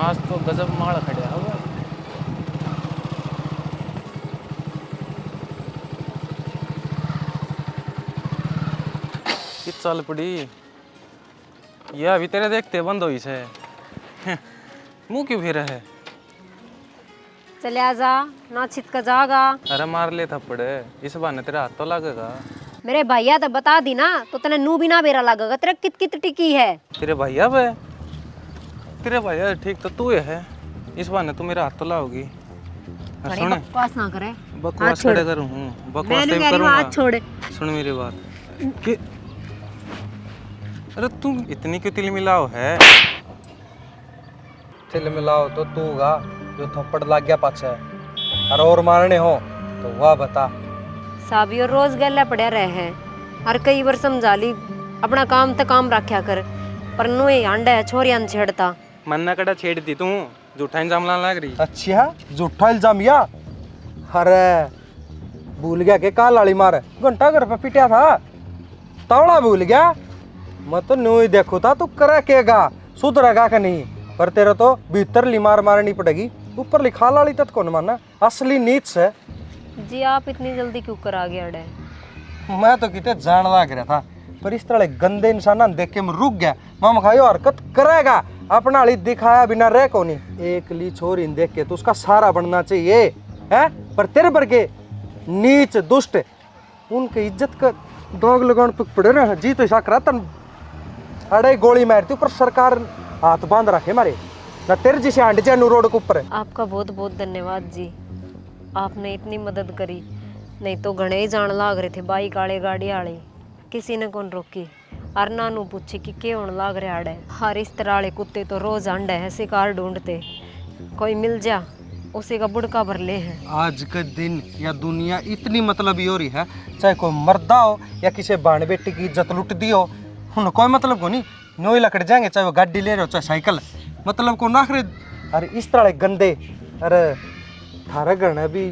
आज तो गजब माल खड़े होगा। कि चल पड़ी ये अभी तेरे देखते बंद हुई से मुंह क्यों फिर है। चले आजा ना छिटका जागा। अरे मार ले थप्पड़ इस बहाने तेरा हाथ तो लगेगा। मेरे भैया तो बता दी ना तो तने नू बिना बेरा लगेगा। तेरा कित कित टिकी है। तेरे भैया बे तेरे भैया ठीक तो तू है। इस बहाने तू मेरा हाथ तो लाओगी। बड़े सुन बकवास ना करे। बकवास करे करूँ बकवास मैं तो कह रही हूँ करूँगा। हाथ छोड़। सुन मेरी बात कि अरे तुम इतनी क्यों तिल मिलाओ है। तिल मिलाओ तो तू गा जो थप्पड़ लग गया पाछे और मारने हो तो वह बता। साबियो रोज गले पड़े रहे हैं। हर कई बार समझा ली अपना काम तो काम रखा कर पर नु अंडा है छोरियां छेड़ता। मन्ना कड़ा छेड़ दी तू झूठा इल्जाम लाने लग रही। अच्छा झूठा इल्जाम या अरे भूल गया के काल वाली मार घंटा घर पे पिटिया था तवड़ा भूल गया। मैं तो न्यू ही देखो था तू करे केगा सुधरेगा कि नहीं पर तेरा तो भीतर ली मार मारनी पड़ेगी ऊपर लिखा वाली तक कौन मानना असली नीच है। जी आप इतनी जल्दी क्यों करा गया अड़े। मैं तो कितने जान लग रहा था पर इस तरह गंदे इंसान देख के मैं रुक गया। मामा खायो हरकत करेगा अपना ली दिखाया बिना रह कोनी एक ली छोरी देख के तो उसका सारा बनना चाहिए है पर तेरे पर के नीच दुष्ट उनके इज्जत का दाग लगाने पे पड़े ना जी तो ऐसा करा तन अड़े गोली मारती ऊपर सरकार हाथ बांध रखे मारे ना तेरे जिसे आंटी चानू रोड के ऊपर। आपका बहुत बहुत धन्यवाद जी। आपने इतनी मदद करी नहीं तो घने ही जान लाग रहे थे बाइक आले गाड़ी आले किसी ने कौन रोकी। और नानू पूछी कि क्या होने लाग रहा है। हर इस तरह वाले कुत्ते तो रोज अंडे है शिकार ढूंढते कोई मिल जा उसी का बुड़का भर ले है। आज के दिन या दुनिया इतनी मतलबी हो रही है चाहे कोई मर्दा हो या किसी बाण बेटी की इज्जत लुट दी हो उन्हें कोई मतलब को नहीं नो ही लकड़ जाएंगे चाहे वो गाड़ी ले रहे हो चाहे साइकिल मतलब को ना करे। अरे इस तरह गंदे अरे थारे घर भी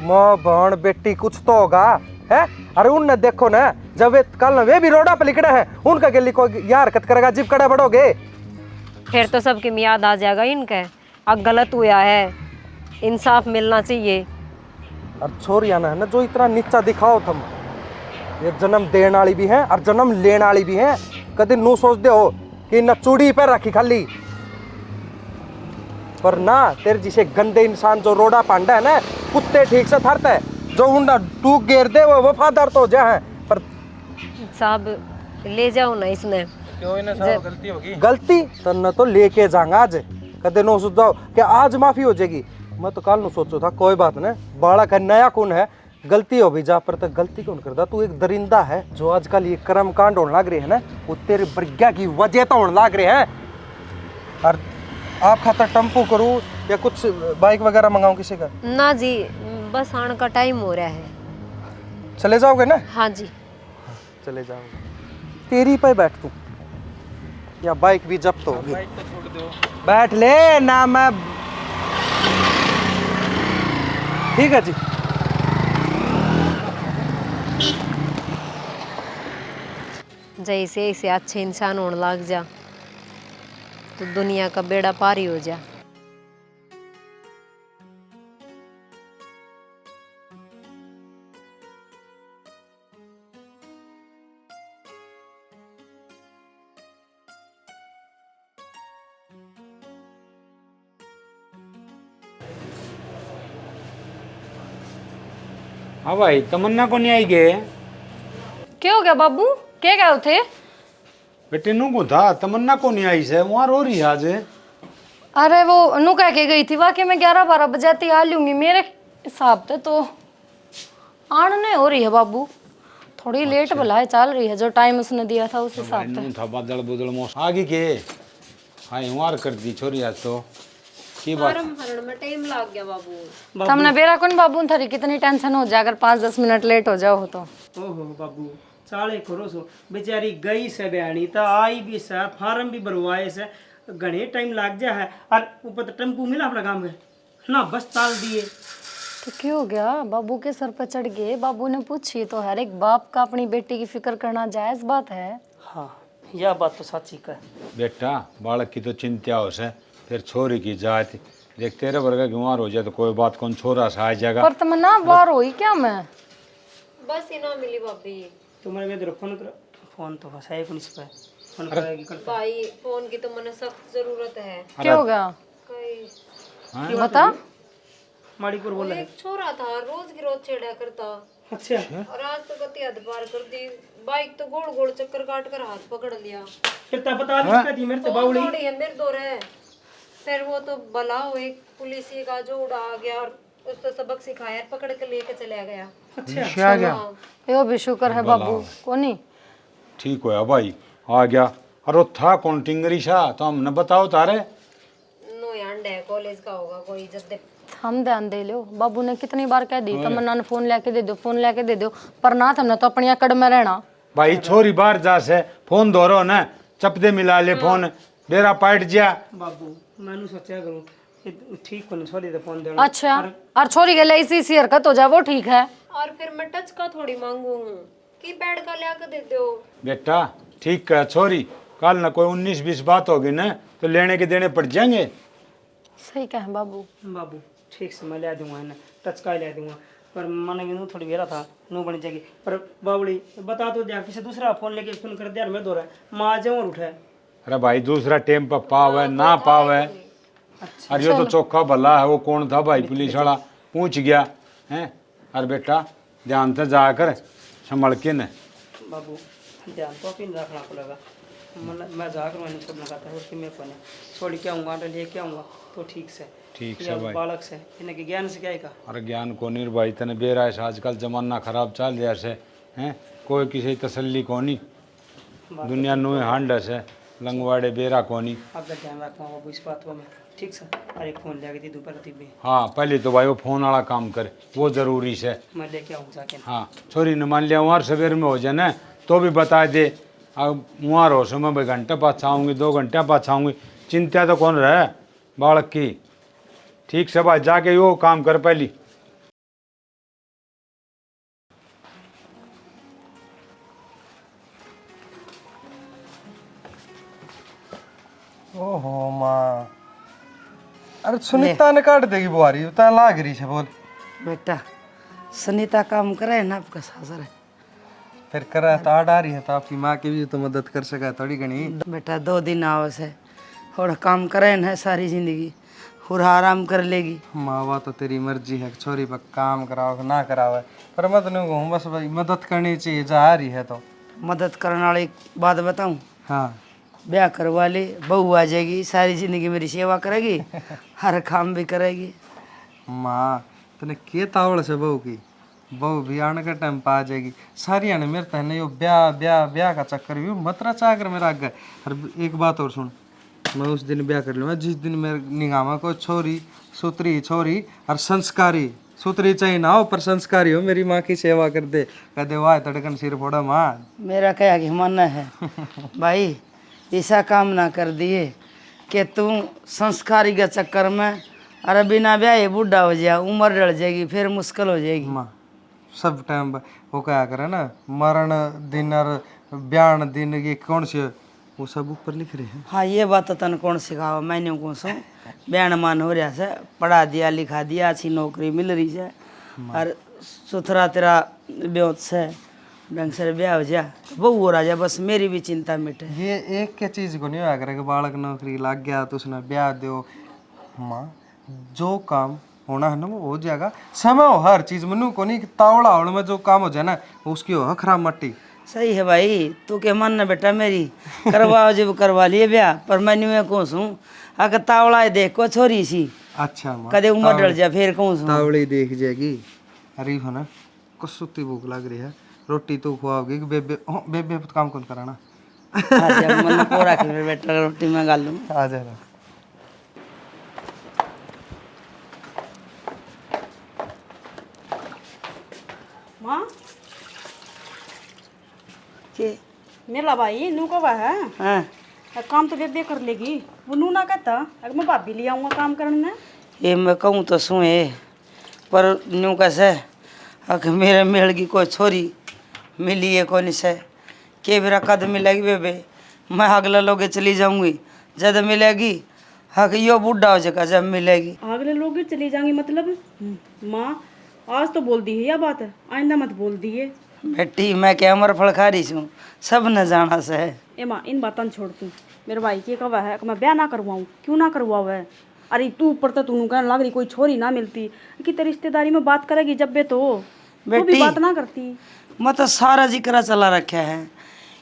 माँ बहन बेटी कुछ तो होगा है। अरे उनने देखो ना जब वे कल वे भी रोडा पे लिखड़े हैं उनका के लिए कोई यार हरकत करेगा जिप कड़ा बढ़ोगे फिर तो सबकी मियाद आ जाएगा इनके। अब गलत हुआ है इंसाफ मिलना चाहिए। और छोरिया ना है ना जो इतना नीचा दिखाओ तुम ये जन्म देने वाली भी है और जन्म लेने वाली भी है कभी नू सोचते हो कि न चूड़ी पर रखी खाली पर ना तेरे जिसे गंदे इंसान जो रोडा पांडा है ना कुत्ते ठीक से थरते है जो उन्ना टू घेर दे वो वफादार तो जा है पर साहब ले जाओ ना इसने क्यों इन्हें साहब गलती होगी। गलती तो न तो लेके जाऊंगा आज कदे नो सोच जाओ कि आज माफी हो जाएगी। मैं तो कल नु सोचो था कोई बात नहीं बालक है नया कौन है गलती हो भी जा पर तो गलती कौन करता तू एक दरिंदा है जो आजकल ये कर्म कांड होने लग रहे हैं ना वो तेरे बर्ग्या की वजह तो होने लग रहे हैं। और आप खाता टेम्पो करूँ या कुछ बाइक वगैरह मंगाऊं किसी का। ना जी बस आने का टाइम हो रहा है। चले जाओगे ना। हाँ जी चले जाओगे तेरी पे बैठ तू या बाइक भी जब्त होगी बाइक तो छोड़ दो। बैठ ले ना मैं ठीक है जी। जैसे ऐसे अच्छे इंसान होने लग जा तो दुनिया का बेड़ा पार ही हो जा। हाँ भाई तमन्ना को नहीं आई गए क्या हो गया बाबू क्या गए थे। बेटे नू को था तमन्ना को नहीं आई से वहाँ रो रही है आज। अरे वो नु कह के गई थी वाकई में 11-12 बजे तक आ लूंगी मेरे हिसाब से तो आन नहीं हो रही है बाबू थोड़ी लेट बुलाए चल रही है जो टाइम उसने दिया था उस हिसाब से। नू था बादल बुदल मौसम आगे के हाँ वार कर दी छोरी आज तो की बात में टाइम लग गया बाबू। तुमने बेरा कौन बाबू थारी कितनी टेंशन हो जाए अगर 5-10 मिनट लेट हो जाओ तो। ओहो बाबू चाले करो सो बेचारी गई से बयानी तो आई भी से फार्म भी भरवाए से घने टाइम लग जा है और ऊपर तो टेम्पू मिला अपना काम है ना बस ताल दिए। तो क्यों हो गया बाबू के सर पर चढ़ गए बाबू ने पूछी तो हर एक बाप का अपनी बेटी की फिक्र करना जायज बात है। हाँ यह बात तो सच्ची का बेटा बालक की तो चिंता हो से फिर छोरी की जात देख तेरे वर्गा बीमार हो जाए तो कोई बात कौन छोरा सा आ जाएगा। पर तमन्ना बाहर हुई क्या मैं? बस ही ना मिली भाभी। तुम्हारे इधर फोन कर, फोन तो फंसाए कौन इस पे फोन करेगी कल। भाई फोन की तो मैंने सख्त जरूरत है। क्या हो गया कोई बता। माड़ीपुर बोला है। एक छोरा था रोज की रोज छेड़ा करता, अच्छा और आज तो गति हद पार कर दी। बाइक तो गोल गोल चक्कर काट कर हाथ पकड़ लिया। फिर तब बता इसका थी मेरे तो बावड़ी। थोड़ी है मेरे दो रहे। फिर वो तो भला हो एक पुलिस का जो उड़ा आ गया और उसको सबक सिखाया, पकड़ के लेके चला गया। आ गया। यो भी शुक्र है बाबू कोनी। ठीक होया भाई आ गया। और वो था कौन टिंगरी शाह तो हम न बताओ तारे। नो यांड है कॉलेज का होगा कोई जब हम ध्यान दे लो। बाबू ने कितनी बार कह दी तमन्ना ने फोन लेके दे दो, फोन लेके दे दो, पर ना हमने तो अपनी अकड़ में रहना। भाई छोरी बाहर जा से फोन धोरो न चपदे मिला ले फोन डेरा पाइट जा। बाबू मैंने सोचा करूँ ठीक को नहीं छोड़ी तो फोन देना। अच्छा और छोरी के लिए इसी हरकत हो जाए वो ठीक है। और फिर मैं टच का थोड़ी मांगू हूँ कि पैड का लेकर दे दो। बेटा ठीक कह छोरी, कल न कोई 19-20 बात होगी न तो लेने के देने पड़ जाएंगे। सही कह बाबू। बाबू ठीक से मैं ले दूंगा ना, टच का ले दूंगा, पर मन में थोड़ी वेरा था नो बन जाएगी। पर बावड़ी बता तो दिया किसी दूसरा फोन लेके फोन कर दिया मैं दो रहा माँ जाऊँ और उठाए। अरे भाई दूसरा टेम पर पावे ना पावे। अरे यो तो चौखा भला है। वो कौन था भाई पुलिस वाला पूछ गया हैं। अरे बेटा ध्यान से जाकर संभल के न। बाबू ध्यान तो अपनी रखना पड़ेगा। मैं जाकर मैंने छोड़ना चाहता है उसकी मैं फोन छोड़ के आऊँगा तो लेके आऊँगा तो ठीक से। ठीक से भाई। बालक से इनके ज्ञान से क्या है। अरे ज्ञान को नहीं भाई तने बेरा है आजकल जमाना खराब चल रहा से हैं। कोई किसी तसल्ली को नहीं दुनिया नु हांड से लंगवाड़े बेरा को नहीं। आपका ध्यान रखना बाबू इस बात में ठीक से। और एक फोन लेके दी दोपहर में। हाँ पहले तो भाई वो फोन वाला काम करे वो जरूरी से। मैं लेके आऊँ जाके। हाँ छोरी ने मान लिया वहाँ सवेर में हो जाए ना तो भी बता दे। अब वहाँ रहो सो मैं भाई घंटे पास आऊँगी 2 घंटे पास आऊँगी चिंता तो कौन रहे बालक की। ठीक से भाई जाके यो काम कर पहली। ओहो माँ, अरे सुनीता ने काट देगी बुआरी उतना लाग रही है बोल। बेटा सुनीता काम करे ना आपका सासर है। फिर करा तो आ रही है तो आपकी माँ की भी तो मदद कर सका थोड़ी घनी। बेटा 2 दिन आवस है और काम करे ना सारी जिंदगी और आराम कर लेगी। माँ वो तो तेरी मर्जी है छोरी पर काम कराओ ना कराओ पर मैं तो नहीं कहूँ बस भाई मदद करनी चाहिए जा रही है तो। मदद करने वाली बात बताऊं, हाँ ब्याह करवा ले बहू आ जाएगी सारी जिंदगी मेरी सेवा करेगी हर काम भी करेगी। माँ तने के तावड़ से बहू की बहू भी आने का टाइम पा जाएगी सारी आने मेरे तहने यो ब्याह ब्याह ब्याह का चक्कर भी मतरा चाह कर मेरा आगे। और एक बात और सुन, मैं उस दिन ब्याह कर लूँगा जिस दिन मेरे निगाह में कोई छोरी सुतरी छोरी और संस्कारी सुतरी चाहिए ना हो पर संस्कारी हो मेरी माँ की सेवा कर दे कह दे वाह तड़कन सिर फोड़ा माँ। मेरा क्या कि मानना है भाई ऐसा काम ना कर दिए कि तू संस्कारी के चक्कर में अरे बिना ब्याह बूढ़ा हो जाए उम्र डल जाएगी फिर मुश्किल हो जाएगी। माँ सब टाइम वो क्या करे ना मरण दिन और ब्याह दिन ये कौन से वो सब ऊपर लिख रहे हैं। हाँ ये बात तो तन कौन सिखावा मैंने कौन सो बयान मान हो रहा है पढ़ा दिया लिखा दिया अच्छी नौकरी मिल रही है और सुथरा तेरा ब्योत से ढंग से ब्याह हो जा वो हो रहा बस मेरी भी चिंता मिटे। ये एक के चीज को नहीं होया करे कि बालक नौकरी लग गया तो उसने ब्याह दो। माँ जो काम होना है ना वो हो जाएगा समय हो हर चीज मनु को नहीं तावड़ा होने में जो काम हो जाए ना उसकी हो खराब मट्टी। सही है भाई तू के मन ना बेटा मेरी करवाओ जब करवा लिए ब्याह पर मैंने मैं कौन सू अगर तावड़ा देख को छोरी सी अच्छा माँ कदे उम्र डल जा फिर कौन सू तावड़ी देख जाएगी। अरे हो ना कुछ सुती भूख लग रही है रोटी तो खुआओगी कि बेबे बेबे काम कौन कराना। मन पूरा खेल बेटा रोटी में गाल लूँ आ जाएगा। माँ के मेला भाई नू कब है हाँ काम तो बेबे कर लेगी वो नू ना कहता अगर मैं भाभी ले आऊँगा काम करने में। ये मैं कहूँ तो सुए पर न्यू कैसे अगर मेरे मेल की कोई छोरी मिली है कौन से के मेरा कद मिलेगी बेबे मैं अगला लोगे चली जाऊंगी जब मिलेगी हाँ कि यो बूढ़ा हो जाएगा जब मिलेगी। अगले लोग भी चली जाएंगी मतलब। माँ आज तो बोल दी है यह बात, आइंदा मत बोल दी है। बेटी मैं क्या अमर फल खा रही हूँ, सब न जाना से है। ए माँ इन बातों छोड़ तू। मेरे भाई की कवा है कि मैं ब्याह ना करवाऊँ, क्यों ना करवाओ है? अरे तू ऊपर तो तू कहने लग रही कोई छोरी ना मिलती कि तेरी रिश्तेदारी में बात करेगी जब बे तो तू भी बेटी बात ना करती। मैं तो सारा जिक्र चला रखा है।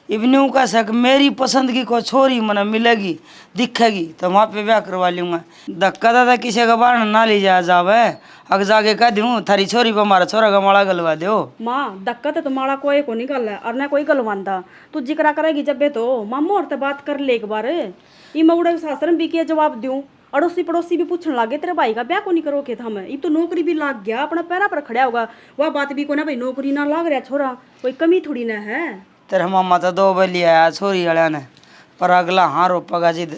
इवन्यू का शक मेरी पसंद की कोई छोरी मना मिलेगी दिखेगी तो वहाँ पे ब्याह करवा लूँगा। धक्का दादा किसी का बाहर ना ले जा जावे, अग जाके कह दूँ थारी छोरी पर हमारा छोरा का माड़ा गलवा दो। माँ दिक्कत है तुम्हारा कोई को निकल है और ना कोई गलवांदा, तू जिक्र करेगी जब बे तो मामू और तो बात कर ले एक बार। ये मैं उड़े सासर में भी किया जवाब दूँ, अड़ोसी पड़ोसी भी पूछने लगे तेरे भाई का ब्याह को नहीं करोगे था। मैं ये तो नौकरी भी लाग गया, अपना पैरा पर खड़ा होगा। वह बात भी को ना भाई नौकरी ना लाग रहा छोरा, कोई कमी थोड़ी ना है। तेरा मामा तो 2 बजे आया छोरी वाला ने, पर अगला हाँ रोपेगा जिद।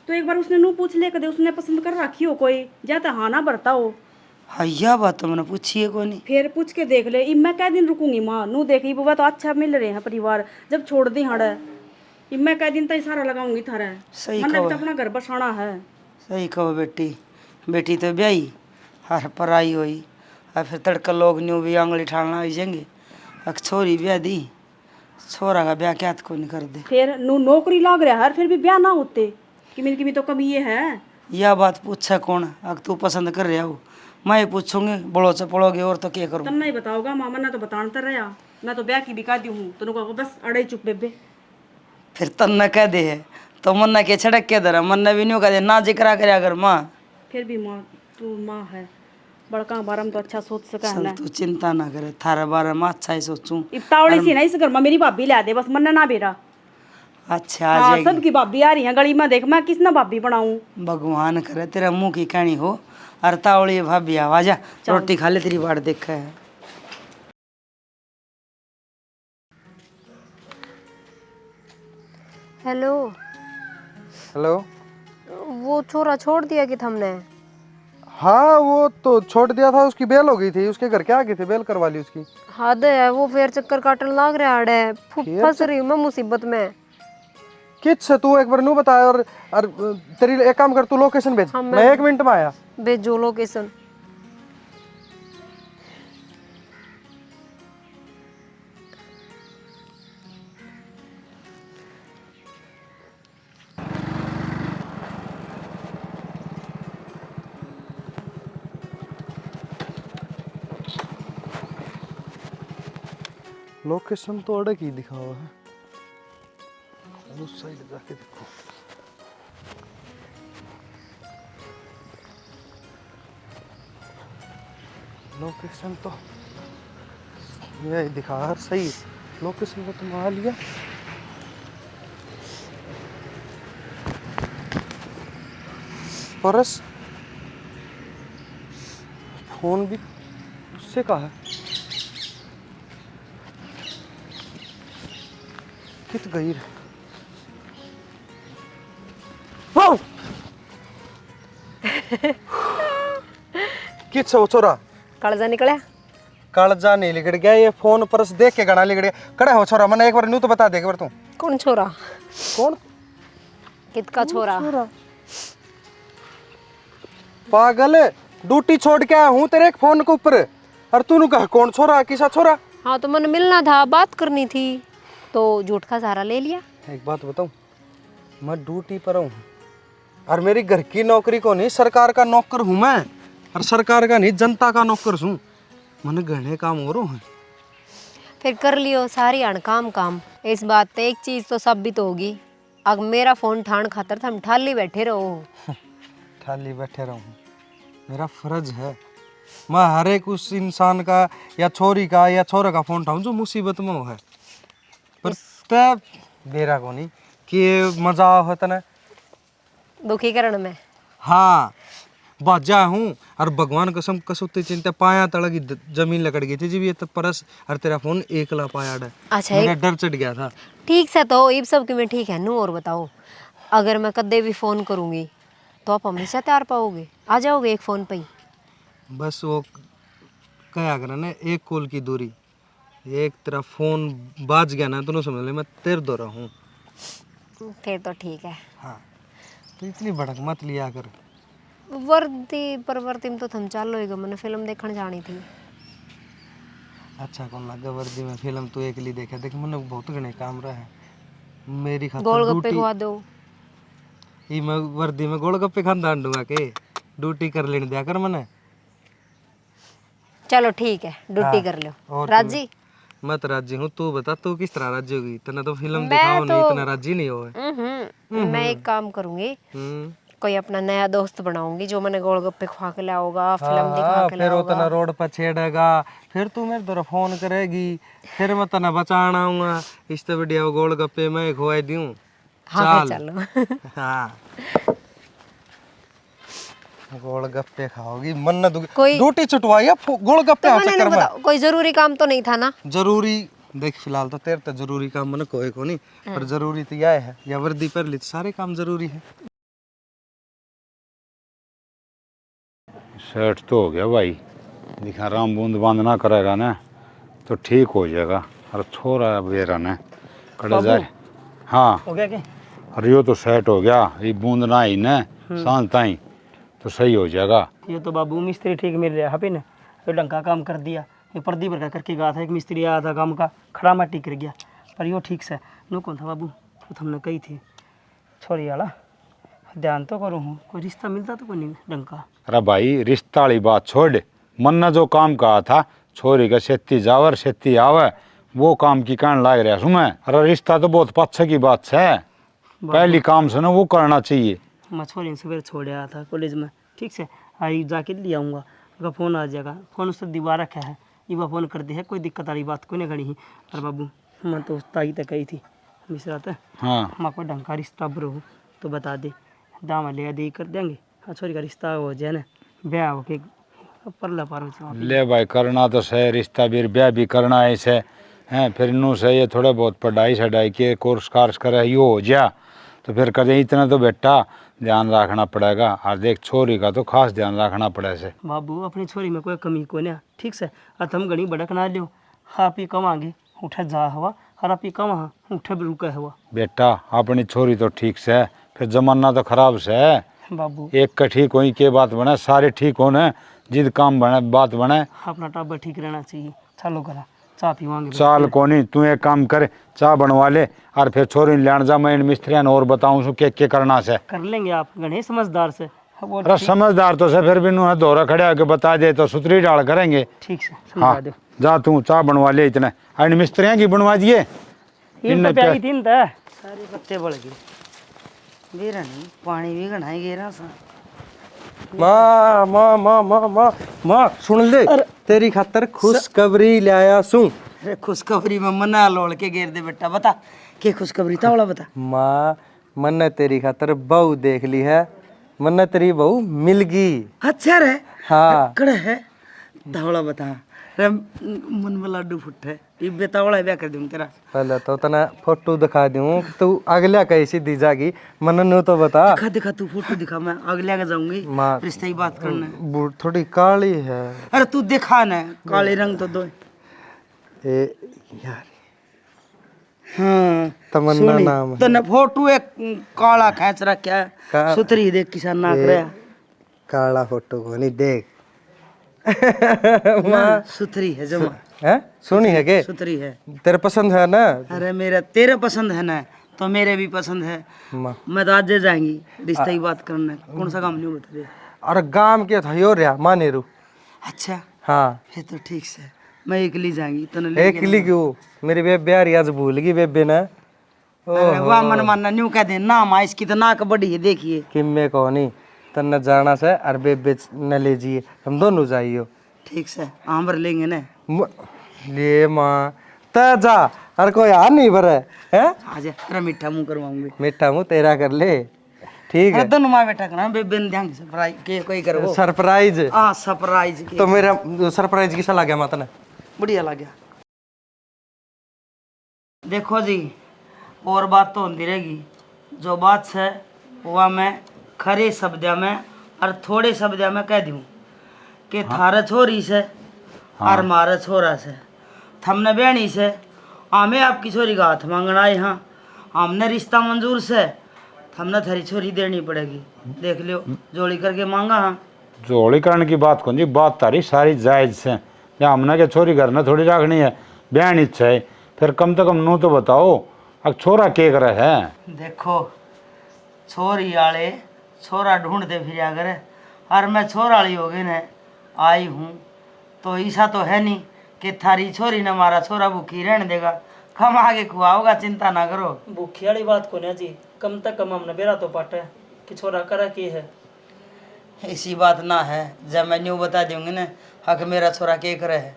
तो एक बार उसने नू पूछ ले कदे उसने पसंद कर रखी हो कोई, जाता हाँ ना भरता हो। हाँ यह बात तो मैंने पूछी है कोई नहीं। फिर पूछ के देख ले, मैं कै दिन रुकूंगी माँ नू देखी बुआ तो अच्छा मिल रहे हैं परिवार, जब छोड़ दी हड़ मैं कै दिन तक सारा लगाऊंगी थारा। सही मन कहो। तो अपना घर बसाना है। सही कहो बेटी, बेटी तो ब्याही हर पराई हुई और फिर तड़का लोग न्यू भी आंगली ठालना हो जाएंगे। अक छोरी ब्याह दी, छोरा का ब्याह क्या को नहीं कर दे। फिर नू नौकरी लाग रहा है फिर भी ब्याह ना होते कि मेरी की भी तो कमी ये है। यह बात पूछा कौन? अग तू पसंद कर रहा हो मैं पूछूंगी, बड़ो से पड़ोगे और तो क्या करूँ? तब नहीं बताओगा मामा ना तो बताना रहा, मैं तो ब्याह की भी दी हूँ तो कहो बस अड़े चुप बेबे। फिर तन न कह दे है तो मन न के छड़क के दर मन न भी नहीं कह दे ना जिक्रा करे अगर माँ। फिर भी माँ तू माँ है, बड़का बारे में तो अच्छा सोच सका है चल ना। तू चिंता ना करे, थारे बारे में अच्छा ही सोचूं। इफ्तावड़ी सी नहीं इस घर में मेरी भाभी ला दे बस, मन ना बेरा। अच्छा आ हाँ जाएगी। सबकी भाभी आ रही है गली में, देख मैं किस ना भाभी बनाऊं। भगवान करे तेरा मुंह की कहानी हो। अरे तावड़ी भाभी आवा जा, रोटी खा ले तेरी बाट देखा है। हेलो। हेलो। वो छोरा छोड़ दिया कि हमने? हाँ वो तो छोड़ दिया था, उसकी बेल हो गई थी, उसके घर के आगे थे, बेल करवा ली उसकी। हद है, वो फिर चक्कर काटने लाग रहा है। फंस रही हूँ मैं मुसीबत में। किस तू एक बार नू बताया और तेरी एक काम कर, तू लोकेशन भेज। हाँ, मैं 1 मिनट में आया। भेजो लोकेशन। लोकेशन तो अड़क ही दिखा हुआ है, उस साइड जाके देखो। लोकेशन तो यही दिखा है, सही लोकेशन को तुम आ लिया। पर्स फोन भी उससे कहा है, कित गई रे। कित वो छोरा कालजा निकला। कालजा नहीं लिगड़ गया, ये फोन पर्स देख के गड़ा लिगड़ गया। कड़ा हो छोरा, मैंने एक बार न्यू तो बता दे एक बार तू। कौन छोरा? कौन? कित का छोरा? पागल, ड्यूटी छोड़ के आया हूँ तेरे एक फोन के ऊपर, और तू कहा कौन छोरा किसा छोरा? हाँ तो मन मिलना था, बात करनी थी, तो झूठ का सहारा ले लिया। एक बात बताऊं, मैं ड्यूटी पर हूँ और मेरी घर की नौकरी को नहीं, सरकार का नौकर हूँ मैं, और सरकार का नहीं जनता का नौकर हूँ। मन घने काम हो रहा है। फिर कर लियो सारी अणकाम काम। इस बात पे एक चीज तो साबित होगी, अब मेरा फोन ठाण खातर तुम ठाली बैठे रहो। ठाली बैठे रहूँ, मेरा फर्ज है। मैं हर एक उस इंसान का या छोरी का या छोरा का फोन उठाऊं जो मुसीबत में हो है, पर तब बेरा को नहीं कि मजा होता ना दुखी करण में। हाँ बाजा हूँ, और भगवान कसम कसुती चिंता पाया तड़क की जमीन लकड़ गई थी जी, ये तो परस और तेरा फोन एकला पाया डर। अच्छा मेरा डर चढ़ गया था। ठीक से तो ये सब कि मैं ठीक है नू। और बताओ, अगर मैं कदे भी फोन करूंगी तो आप हमेशा तैयार पाओगे, आ जाओगे एक फोन पे ही? बस वो क्या करा ना, एक कॉल की दूरी, एक तेरा फोन बाज गया ना तो समझ ले मैं तेरे दो रहा हूँ। फिर तो ठीक है। हाँ तो इतनी भड़क मत लिया कर। वर्दी परवर्ती में तो थम चालो ही मैंने फिल्म देखने जानी थी। अच्छा कौन लगा वर्दी में फिल्म तू एक ली देखा देख मैंने बहुत घने काम रहा है मेरी खातर गोलगप्पे खवा दो। ये मैं वर्दी में गोलगप्पे खान दूंगा के ड्यूटी कर लेने दिया कर मैंने। चलो ठीक है ड्यूटी कर लो। और राजी? मैं तो राजी हूँ। तू बता तू किस तरह राजी होगी? इतना तो फिल्म दिखाओ नहीं इतना राजी नहीं हो। मैं एक काम करूंगी, कोई अपना नया दोस्त बनाऊंगी जो मैंने गोलगप्पे खवा के लाओगा, फिल्म दिखा के फिर वो तना रोड पर छेड़ेगा, फिर तू मेरे तरफ फोन करेगी, फिर मैं तना बचाना आऊंगा। इससे बढ़िया वो गोलगप्पे मैं खवाई दूं। हाँ चलो। हाँ गोलगप्पे खाओगी मन न दुखी। कोई- ड्यूटी छुटवाई अब गोलगप्पे तो आ मैंने चक्कर नहीं में। बता, कोई जरूरी काम तो नहीं था ना? जरूरी देख फिलहाल तो तेरे तो जरूरी काम मन कोई को नहीं, पर जरूरी तो यह है या वर्दी पर ली तो सारे काम जरूरी है। सेट तो हो गया भाई, दिखा राम बूंद बांध ना करेगा ना तो ठीक हो जाएगा। और छोरा बेरा ने कड़ा जाए। हाँ हो गया क्या? अरे यो तो सेट हो गया, ये बूंद ना ही ना सांझ ताई तो सही हो जाएगा। ये तो बाबू मिस्त्री ठीक मिल रहा है पे ना, ये ढंग का काम कर दिया। ये पर्दी भर करके गया था, एक मिस्त्री आया था काम का, खड़ा माटी कर गया, पर यो ठीक से नो कौन था बाबू, तो हमने कही थी छोरी वाला ध्यान तो करो हूँ, कोई रिश्ता मिलता तो कोई नहीं ढंग का। अरे भाई रिश्ता वाली बात छोड़, मन ने जो काम कहा था छोरी का सेती जावर सेती आवे वो काम की कहने लाग रहा सुमें। अरे रिश्ता तो बहुत पक्ष की बात है, पहली काम से ना वो करना चाहिए। मैं छोरी ने सवेरे छोड़ आया था कॉलेज में, ठीक से आई जाके ले आऊँगा, अगर फ़ोन आ जाएगा, फ़ोन उससे दीवार रखा है, ये वह फ़ोन कर दी है, कोई दिक्कत वाली बात कोई नहीं घड़ी ही। अरे बाबू मैं तो ताई तक कही थी मिश्रा तो हाँ माँ को ढंग का रिश्ता बरो हो तो बता दे, दाम ले दे कर देंगे, हाँ छोरी का रिश्ता हो जाए ना, ब्याह हो के परला पार हो जाए। ले भाई करना तो सही, रिश्ता भी ब्याह भी करना है इसे हैं, फिर नू से ये थोड़ा बहुत पढ़ाई शढ़ाई के कोर्स कार्स करे यो हो जा तो फिर कदे इतना तो बेटा ध्यान रखना पड़ेगा। और देख छोरी का तो खास ध्यान रखना पड़े से। बाबू अपनी छोरी में कोई कमी को ना, ठीक से और हम घड़ी बड़क ना लियो, आप ही कमांगे उठे जा हवा और आप ही कमा उठे भी रुका हुआ। बेटा अपनी छोरी तो ठीक से है, फिर जमाना तो खराब से है। बाबू एक का ठीक होई के बात बने, सारे ठीक होने जिद काम बने बात बने। अपना टाबर ठीक रहना चाहिए। चलो करा चाय पीवांगे। चाल कोनी तू एक काम करे चाय बनवा ले और फिर छोरी लैंड जा, मैं इन मिस्त्रियों ने और बताऊं सु के करना से। कर लेंगे आप गणेश समझदार से। वो अरे समझदार तो से फिर भी नू है दौरा खड़े आके बता दे तो सुतरी डाल करेंगे। ठीक से समझा हाँ दो। जा तू चाय बनवा ले इतने, इन मिस्त्रियों की बनवा दिए। ये तो प्यारी थी ना, सारे पत्ते बढ़ गए गेरा नहीं, पानी भी घना ही गेरा सा। माँ माँ माँ माँ माँ माँ सुन ले, तेरी खातर खुशखबरी लाया सू। अरे खुशखबरी में मना लोड़ के गेर दे बेटा, बता के खुशखबरी था वाला बता। माँ मन ने तेरी खातर बहू देख ली है, मन ने तेरी बहू मिल गई। अच्छा रे हाँ कड़े है धावड़ा बता रे, मन में लाडू फुट है, ये बेतावड़ा ब्याह कर दूं तेरा। पहले तो तना फोटो दिखा दूं, तू अगला कैसी दी जागी मन नु तो बता। दिखा दिखा तू फोटो दिखा, मैं अगले आगे जाऊंगी माँ रिश्ते की बात करना है। थोड़ी काली है। अरे तू दिखा ना, काले रंग तो दो। ए यार हाँ तमन्ना नाम है। तो न फोटो एक काला खींच रखा है, सुतरी देख किसान नाक रहा काला फोटो को नहीं देख। माँ सुथरी है जमा है सुनी है के सुथरी है। तेरे पसंद है ना? अरे मेरा तेरे पसंद है ना तो मेरे भी पसंद है। माँ मैं तो आज जाएंगी रिश्ते की बात करना, कौन सा काम नहीं बता दे। और गांव के था यो रहा मानेरू। अच्छा हाँ फिर तो ठीक से मैं अकेली जाएंगी तो एक ली क्यों मेरी बेबे यार आज भूल गई बेबे ना। वाह मन मानना न्यू कह दे नाम आ इसकी तो नाक बड़ी है देखिए। किम्मे को नहीं तन्ने जाना से और बेबे न ले जिए, हम दोनों जाइयो। ठीक से आमर लेंगे ना। ले माँ त जा और कोई आ नहीं भरे है। आजा तेरा मीठा मुंह करवाऊंगी। मीठा मुँह तेरा कर ले ठीक है। दोनों माँ बेटा करना बेबे ने ध्यान से सरप्राइज के कोई करो सरप्राइज। हाँ सरप्राइज के तो मेरा सरप्राइज किसा लगा माता ने? बढ़िया लग गया। देखो जी और बात तो होती रहेगी, जो बात है वह मैं खरे शब्द में और थोड़े शब्द में कह दूँ कि थारा छोरी से और मारा छोरा से थमने बहनी से हमें आपकी छोरी का हाथ मांगना है। हाँ हमने रिश्ता मंजूर से हमने थारी छोरी देनी पड़ेगी, देख लियो जोड़ी करके मांगा। हाँ जोड़ी करने की बात कौन जी, बात तारी सारी जायज से। या हमने क्या छोरी घर ना थोड़ी रखनी है, बयान इच्छा है, फिर कम से कम नू तो बताओ अब छोरा के करे है। देखो छोरी आले छोरा ढूंढते फिर करे, और मैं छोराली हो गई न आई हूँ, तो ऐसा तो है नहीं कि थारी छोरी ने मारा छोरा भूखी रहने देगा, कम आगे खुआओगा, चिंता ना करो। भूखी वाली बात को ना जी, कम तक कम हमने बेरा तो पाटा है कि छोरा करा की है। ऐसी बात ना है, जब मैं न्यू बता दूंगी ना हक मेरा छोरा के करे है,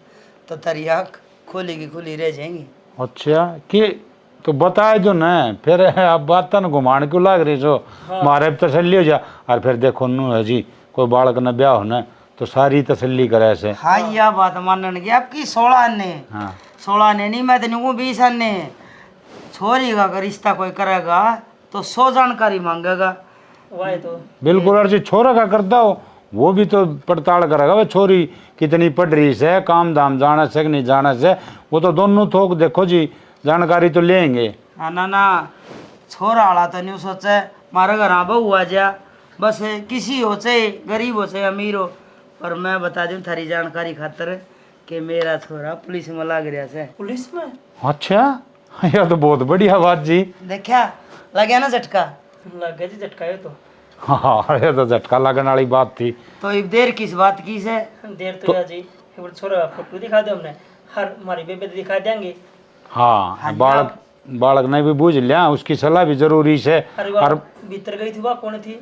तो तेरी आँख खुली खुली रह जाएंगी। अच्छा कि तो बताए जो न, फिर अब बात न घुमान क्यों लाग रही सो। मारे भी तसल्ली हो जा, और फिर देखो नू है जी कोई बालक न ब्याह होना तो सारी तसल्ली करे से। हाँ यह बात मानने की आपकी 16 ने, हाँ 16 ने नहीं, मैं तो न्यू 20 ने। छोरी का अगर रिश्ता कोई करेगा तो 100 जानकारी मांगेगा। वाह तो बिल्कुल। और जी छोरा का करता हो वो भी तो पड़ताल करेगा, भाई छोरी कितनी पढ़ रही से, काम धाम जाना से कि नहीं जाना से, वो तो दोनों थोक देखो जी जानकारी तो लेंगे। हाँ ना छोरा वाला तो न्यू सोचे मारे घर बहू आ जा, बस किसी हो चाहे गरीब हो चाहे अमीर हो। पर मैं बता दूं थारी जानकारी खातर कि मेरा छोरा पुलिस में लग रहा से। पुलिस में? अच्छा यह तो बहुत बढ़िया बात जी। देखा लगे ना झटका? लग गया जी झटका है तो। हाँ ये तो झटका लगने वाली बात थी। तो अब देर किस बात की से? देर तो यार जी, एक बार छोरा फोटो दिखा दे हमने, हर हमारी बेबे दिखा देंगे। हाँ बालक बालक ने भी बूझ लिया, उसकी सलाह भी जरूरी से। अरे और वाह भीतर गई थी, वह कौन थी?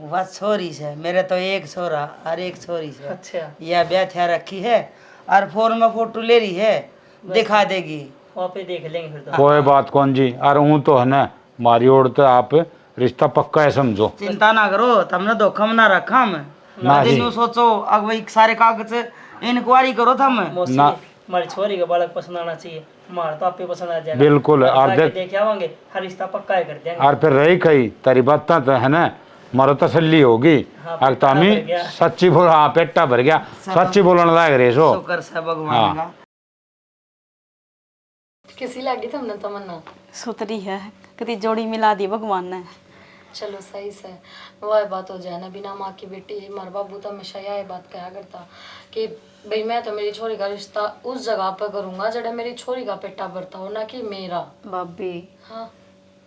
वह छोरी से, मेरे तो एक छोरा और एक छोरी से। अच्छा यह ब्याह थया रखी है और फोन में फोटो ले रही है, दिखा देगी। वहाँ पे देख लेंगे फिर तो। कोई बात कौन जी, और हूँ तो है ना मारी ओर तो आप रिश्ता पक्का है समझो। चिंता ना करो, तुमने धोखा में ना रखा हम ना जी। यूं सोचो अब वही सारे कागज इंक्वायरी करो थम। मौसी ना। हमारी छोरी का बालक पसंद आना चाहिए, हमारा तो आप पे पसंद आ जाएगा। बिल्कुल। और देख आवांगे, हर रिश्ता पक्का है कर देंगे। और फिर रही कही तारी बात तो है ना मारो तसल्ली होगी। हाँ, और पेटा तामी भर गया। सच्ची बोल, हाँ पेटा भर गया, सच्ची बोलने लाग रहे सो। शुक्र से भगवान का। किसी लगी थी हमने तमन्ना? सुतरी है, कभी जोड़ी मिला दी भगवान ने। चलो सही से वह बात हो जाए ना, बिना माँ की बेटी। मार बाबू तो हमेशा यह बात कहा करता कि भाई मैं तो मेरी छोरी का रिश्ता उस जगह पर करूँगा जड़ा मेरी छोरी का पेटा भरता हो, ना कि मेरा। भाभी हाँ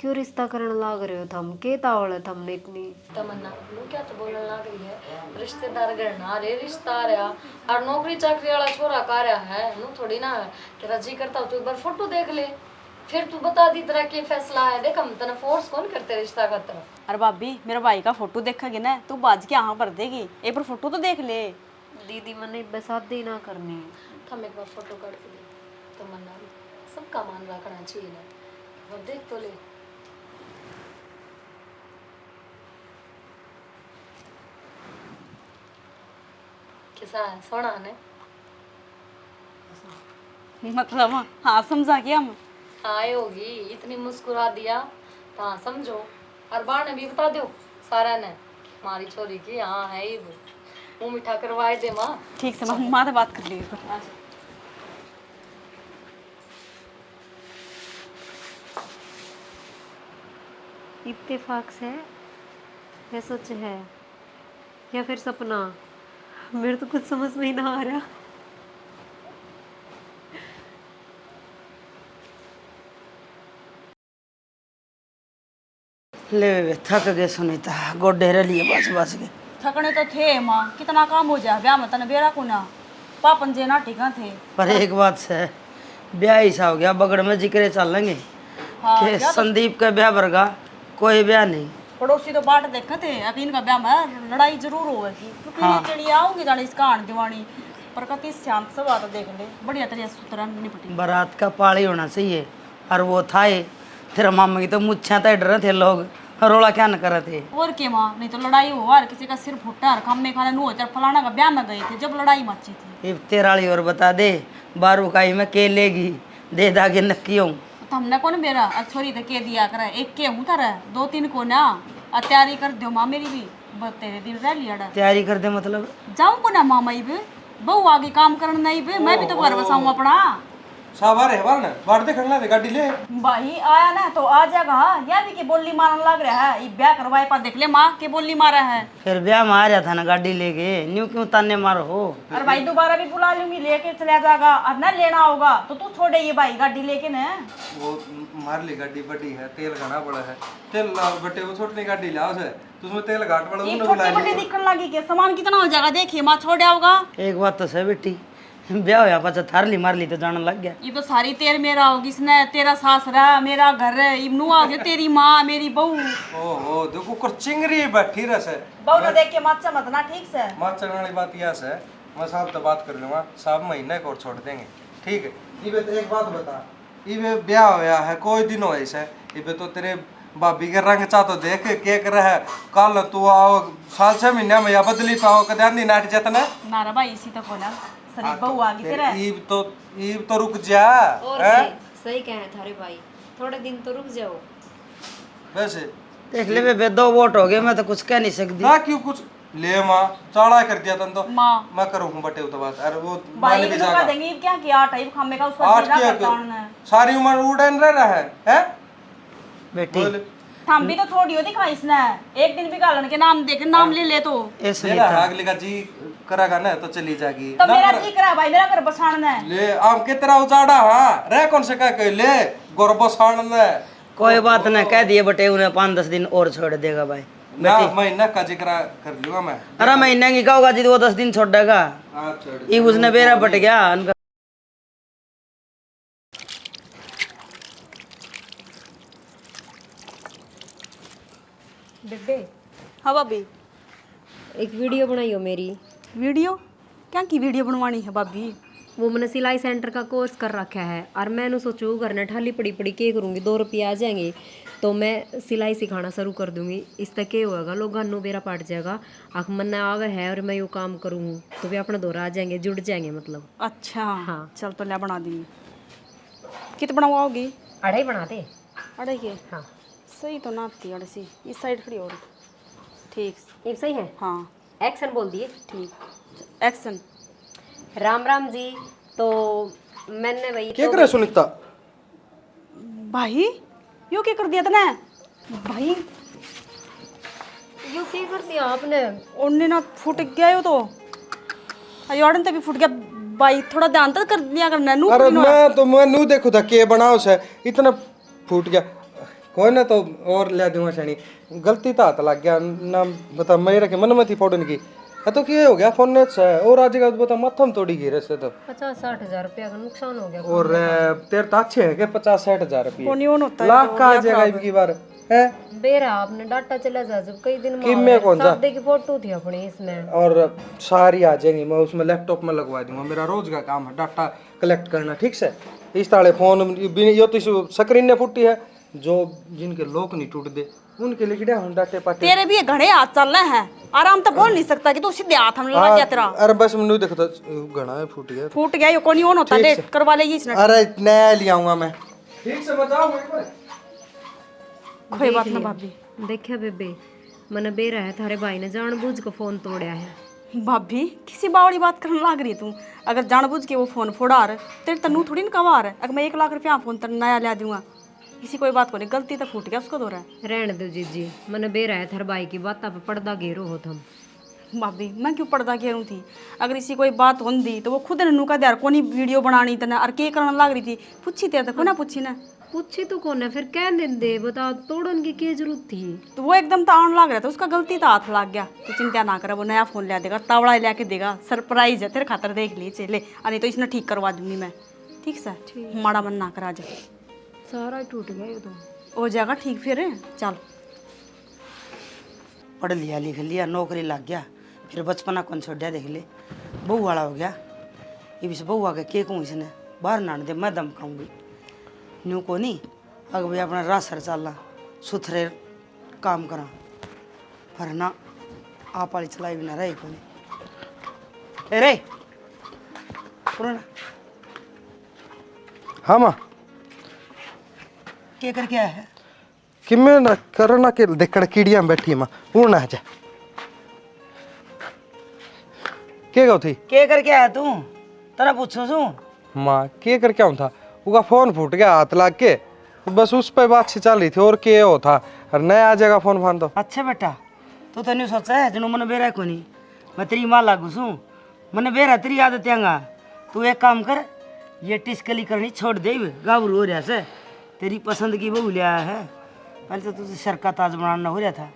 क्यों रिश्ता करने लाग रहे हो थम? के तावड़ है थमने इतनी? तमन्ना वो क्या तो बोलने लग रही है, रिश्तेदार घर ना रे रिश्ता आ रहा, और नौकरी चाकरी वाला छोरा का रहा है नू थोड़ी ना है। तेरा जी करता हो तो एक बार फोटो देख ले, फिर तू बता दी तरह के फैसला है। देख हम तना फोर्स कौन करते रिश्ता का तरफ। अरे भाभी मेरे भाई का फोटो देखेगी ना तू बाज के यहाँ भर देगी, एक बार फोटो तो देख ले। दीदी मैंने बेसादी ना करनी। हम एक बार फोटो काट के दे तमन्ना, सबका मान रखना चाहिए ना, अब देख तो ले। कैसा है, सोना है? मतलब हाँ समझा के हम आए होगी, इतनी मुस्कुरा दिया तो हाँ समझो। और बार ने भी बता दो सारा ने हमारी छोरी की हाँ है ही वो, मुँह मीठा करवाए दे माँ। ठीक से माँ से बात कर ली। इत्तेफाक से या सच है या फिर सपना? मेरे तो कुछ समझ में ही ना आ रहा। ले थक गए सुनीता, गोडे रलिए बस बस के। थकने तो थे माँ, कितना काम हो जाए ब्याह में, तने बेरा को ना पापन जे ना ठिका थे। पर एक बात से ब्याह ऐसा हो गया बगड़ में जिक्र चल लेंगे कि संदीप का ब्याह भरगा कोई ब्याह नहीं। पड़ोसी तो बाट देखे थे यकीन का ब्याह में लड़ाई जरूर होगी, क्योंकि ये चिड़िया आऊंगी जाने इसका आन दीवानी पर कति शांत से बात देख ले, बढ़िया तरह सुतरा निपटी। बारात का पाली होना चाहिए और वो था ही। तेरा मामा की तो मुच्छा तो डर थे लोग, रोला क्या न करे थे। और के माँ, नहीं तो लड़ाई हुआ किसी का सिर फुटा और खाने खाने नु होकर फलाना का ब्याह में गए थे जब लड़ाई मची थी। इब तेराली और बता दे 12 काई में के लेगी दे दागे नक्कियों। तो हमने कौन बेरा छोरी तो के दिया करे, एक के हूँ तारा 2-3 को ना तैयारी कर दो माँ मेरी भी तेरे दिन रह लिया। तैयारी कर दे मतलब जाऊँ को ना माँ, मैं भी बहु आगे काम करना नहीं भी, मैं भी तो घर बसाऊँ अपना। साहब आ रहे बार ना बार देखना दे गाड़ी ले भाई आया ना तो आ जाएगा या भी के बोली मारने लग रहा है ये ब्याह करवाए पर देख ले माँ के बोली मारा है। फिर ब्याह में आ रहा था ना गाड़ी लेके, न्यू क्यों ताने मारो हो? अरे भाई दोबारा भी बुला लूंगी लेके चला जाएगा और ना लेना होगा तो तू छोड़े ये भाई गाड़ी लेके ना। वो मार ली गाड़ी बड़ी है, तेल घना बड़ा है, तेल बटे वो छोटी गाड़ी लाओ से तो उसमें तेल घाट वाला ये उन्हें छोटे बुला बड़े दिखने लगी के सामान कितना हो जाएगा देखिए माँ छोड़ होगा। एक बात तो सही बेटी, ब्याह होया पाछा थार ली मार ली तो जाने लग गया। ये तो सारी तेर मेरा होगी इसने तेरा सासरा मेरा घर इब्नू आ गया तेरी माँ मेरी बहू। ओहो देखो कर चिंगरी बैठी रस है बहू ने देख के माचा मत ना ठीक से। माँ चलने वाली बात यह है मैं साहब तो बात कर लूँगा, साहब महीने को और छोड़ देंगे ठीक है। इबे तो एक बात बता, इबे ब्याह होया है कोई दिन हो ऐसा इबे तो तेरे भाभी के रंग चा तो देख के कर है कल तू आओ साल 6 महीने में या बदली पाओ कद्यान दिन नाट जतना नारा भाई इसी तक होना सरी बहू आ गई तेरा। ईब तो रुक जा और हैं? सही कहे थारे भाई, थोड़े दिन तो रुक जाओ। वैसे देख ले बे 2 वोट हो गए, मैं तो कुछ कह नहीं सकती। ना क्यों कुछ ले माँ चौड़ा कर दिया तन तो माँ मैं करूँ बटे तो बात अरे वो भाई मान भी इनको जाएगा का देंगे क्या किया टाइप खामे का उसका आठ देना किया करता क्यों? हूं। सारी उम्र उड़न रह रहा है बेटी बोल थम भी तो छोड़ियो दिखा इसने एक दिन भी गालन के नाम देख नाम ले ले तो ऐसे मेरा अगले का जी करेगा ना तो चली जाएगी तो ना मेरा कर- ठीक रहा भाई मेरा घर बसाना है। ले आम के तेरा उजाड़ा हाँ रह कौन से कह के ले गोरबो साण ने कोई बात ना कह दिए बटे उन्हें 5-10 दिन और छोड़ देगा भाई। ना महीना का जिक्र कर लूंगा मैं अरे महीने की कहोगा जी तो वो 10 दिन छोड़ देगा। आप छोड़ ये उसने बेरा पट गया उनका। बेबे हाँ भाभी एक वीडियो बनाई हो मेरी। वीडियो क्या की वीडियो बनवानी है भाभी? वो मैंने सिलाई सेंटर का कोर्स कर रखा है और मैंने सोचू करने ठाली पड़ी पड़ी के करूँगी 2 रुपये आ जाएंगे तो मैं सिलाई सिखाना शुरू कर दूंगी। इस तक क्या होगा लोग नो बेरा पाट जाएगा आख मन आवे है और मैं यो काम करूँ तो भी अपना दौरा आ जाएंगे जुड़ जाएंगे मतलब। अच्छा हाँ। चल तो ले बना देंगे। कित बनवाओगी? अढ़ाई बना दे। अढ़ाई के हाँ सही तो नापती अढ़ाई सी इस साइड खड़ी और ठीक। ये सही है। हाँ एक्शन बोल दिए। ठीक एक्शन। राम राम जी। तो मैंने भाई क्या करे सुनीता भाई यो क्या कर दिया तने भाई? यो क्या कर दिया आपने? उनने ना फूट गया यो तो अयोड़न तक भी फूट गया भाई थोड़ा ध्यान तक कर दिया करना नू। अरे मैं नू देखो था के बनाओ से इतना फूट गया कोई ना तो और ले दूंगा छणी गलती तो हाथ लग गया ना बता मेरे के मन में थी फोड़न की तो क्या हो गया फोन से और आज का बता माथम तोड़ी गिरे से तो 50-60 हजार रुपया का नुकसान हो गया। और तेरे तो अच्छे है के 50-60 हजार रुपये फोन योन होता है लाख का आ जाएगा इनकी बार है बेरा आपने डाटा चला जा जब कई दिन कि मैं कौन सा शादी की फोटो थी अपनी इसमें और सारी आ जाएंगी मैं उसमें लैपटॉप में लगवा दूंगा मेरा रोज का काम है डाटा कलेक्ट करना ठीक से इस ताले फोन यो तो स्क्रीन ने फूटी है जो जिनके लोक नहीं टूट दे उनके लिए किड़ा हम डाटे पाटे तेरे भी घड़े हाथ चल रहे हैं आराम तो बोल नहीं सकता कि तू सीधे हाथ हम लग गया तेरा अरे बस मैं देखो तो घना फूट गया फूट गया यो कौन योन होता है देख करवा लेगी इसने। अरे नया ले आऊंगा मैं ठीक से बताओ एक बार कोई बात ना भाभी। देखा बेबे मैंने बेरा है थारे भाई ने जानबूझ के फोन तोड़ा है। भाभी किसी बावड़ी बात करने लग रही है तू अगर जानबूझ के वो फोन फोड़ा रहा तेरे तनु थोड़ी ना कवा रहा अगर मैं 1 लाख रुपया फोन तर नया ला दूंगा किसी कोई बात को नहीं गलती तो फूट गया उसको दो रहा है। रहने दो जीजी मैंने बेरा है थारे भाई की बात पे पर्दा घेरो हो तुम। भाभी मैं क्यों पर्दा घेरूँ थी अगर इसी कोई बात होंदी तो वो खुद ने का यार कोनी वीडियो बनानी तना और के करने लग रही थी पूछी तेरे को ना पूछी ना पूछी तो कौन है फिर कह दे बता तोड़न की क्या जरूरत थी। तो वो एकदम तो आने लग रहा था उसका गलती तो हाथ लग गया तो चिंता ना करे वो नया फोन ले देगा तावड़ा लेके देगा सरप्राइज है तेरे खातर देख लीजिए ले नहीं तो इसने ठीक करवा दूंगी मैं ठीक से माड़ा मन ना करा जा सारा टूट गया ये तो हो जाएगा ठीक फिर चल पढ़ लिया लिख लिया नौकरी लग गया फिर बचपना कौन छोड़ा देख ले बहू वाला हो गया ये भी से बहू आके के कहूँ इसने बाहर नान दे मैं दम खाऊंगी न्यू को नहीं अगर भाई अपना रासर चलना सुथरे काम करा पर ना आप वाली चलाई भी ना रही को नहीं रे पुराना हाँ माँ के करके आया है कि मैं ना करना के देखड़ कीड़िया में बैठी माँ पूर्ण आ जा के गौ थी के करके आया तू तेरा पूछो सू माँ के कर क्या था उसका फोन फूट गया हाथ लाग के, बस उस पे बात सी चल रही थी और के हो था, और नया आ जाएगा फोन फान तो। अच्छा बेटा तू तो नहीं सोचा है जनो मन बेरा को नहीं, मैं तेरी माँ लागू सू, मन बेरा तेरी आदत आंगा। तू एक काम कर, ये टिस्कली करनी छोड़ दे, गाभरू हो रहा से, तेरी पसंद की बहू लिया है। पहले तो तुझे सर का ताज बनाना हो रहा था,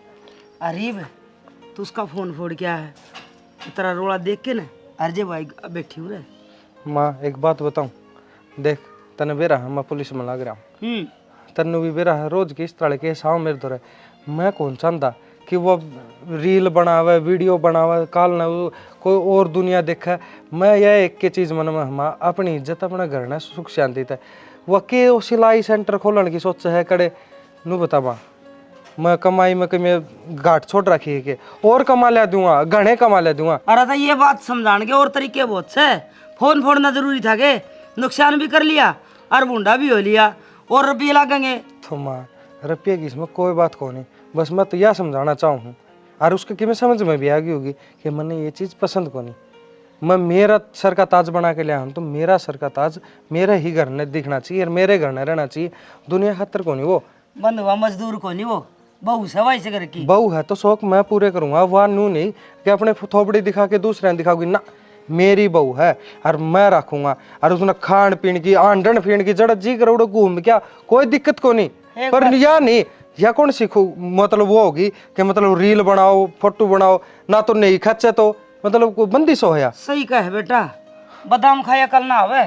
अरीब तू उसका फोन फोड़ क्या है, तेरा रोड़ा देख के ना अर्जे भाई बैठी हूँ रे। माँ एक बात बताऊं, देख तने बेरा है, मैं पुलिस में लग रहा हूँ, तन्नू भी बेरा है, रोज की इस तरह के साव मेरे तो रहे। मैं कौन चाहता कि वो रील बनावे, वीडियो बनावे, काल ना कोई और दुनिया देखा। मैं यह एक के चीज़ मन में, हम अपनी इज्जत अपना घर ना सुख शांति था। वह के वो सिलाई सेंटर खोलने की सोच है कड़े, नू बता माँ, मैं कमाई में कभी घाट छोड़ रखी है कि और कमा लिया दूंगा, घने कमा लिया दूंगा। अरे तो ये बात समझाने के और तरीके बहुत से, फोन फोड़ना जरूरी था के, नुकसान भी कर लिया और बूंदा भी हो लिया और रुपये लगेंगे। तो माँ रुपये की इसमें कोई बात को नहीं, बस मैं तो यह समझाना चाहूँ और उसके कि मैं समझ में भी आ गई होगी कि मैंने ये चीज़ पसंद को नहीं। मैं मेरा सर का ताज बना के लिया हूँ तो मेरा सर का ताज मेरे ही घर में दिखना चाहिए और मेरे घर में रहना चाहिए, दुनिया खतर को नहीं। वो बंद हुआ मजदूर को नहीं, वो बहू सवाई से घर की बहू है तो शौक मैं पूरे करूँगा, वह नू नहीं कि अपने थोपड़ी दिखा के दूसरे दिखाऊंगी ना। मेरी बहू है और मैं रखूंगा, और उसने खान पीन की आंडन फीण की जड़ जी करोड़ घूम क्या कोई दिक्कत को नहीं। पर या नहीं या कौन सीखो, मतलब वो होगी कि मतलब रील बनाओ, फोटो बनाओ ना, तो नहीं खर्चे तो मतलब कोई बंदिश हो या। सही कहे बेटा, बादाम खाया कल ना आवे,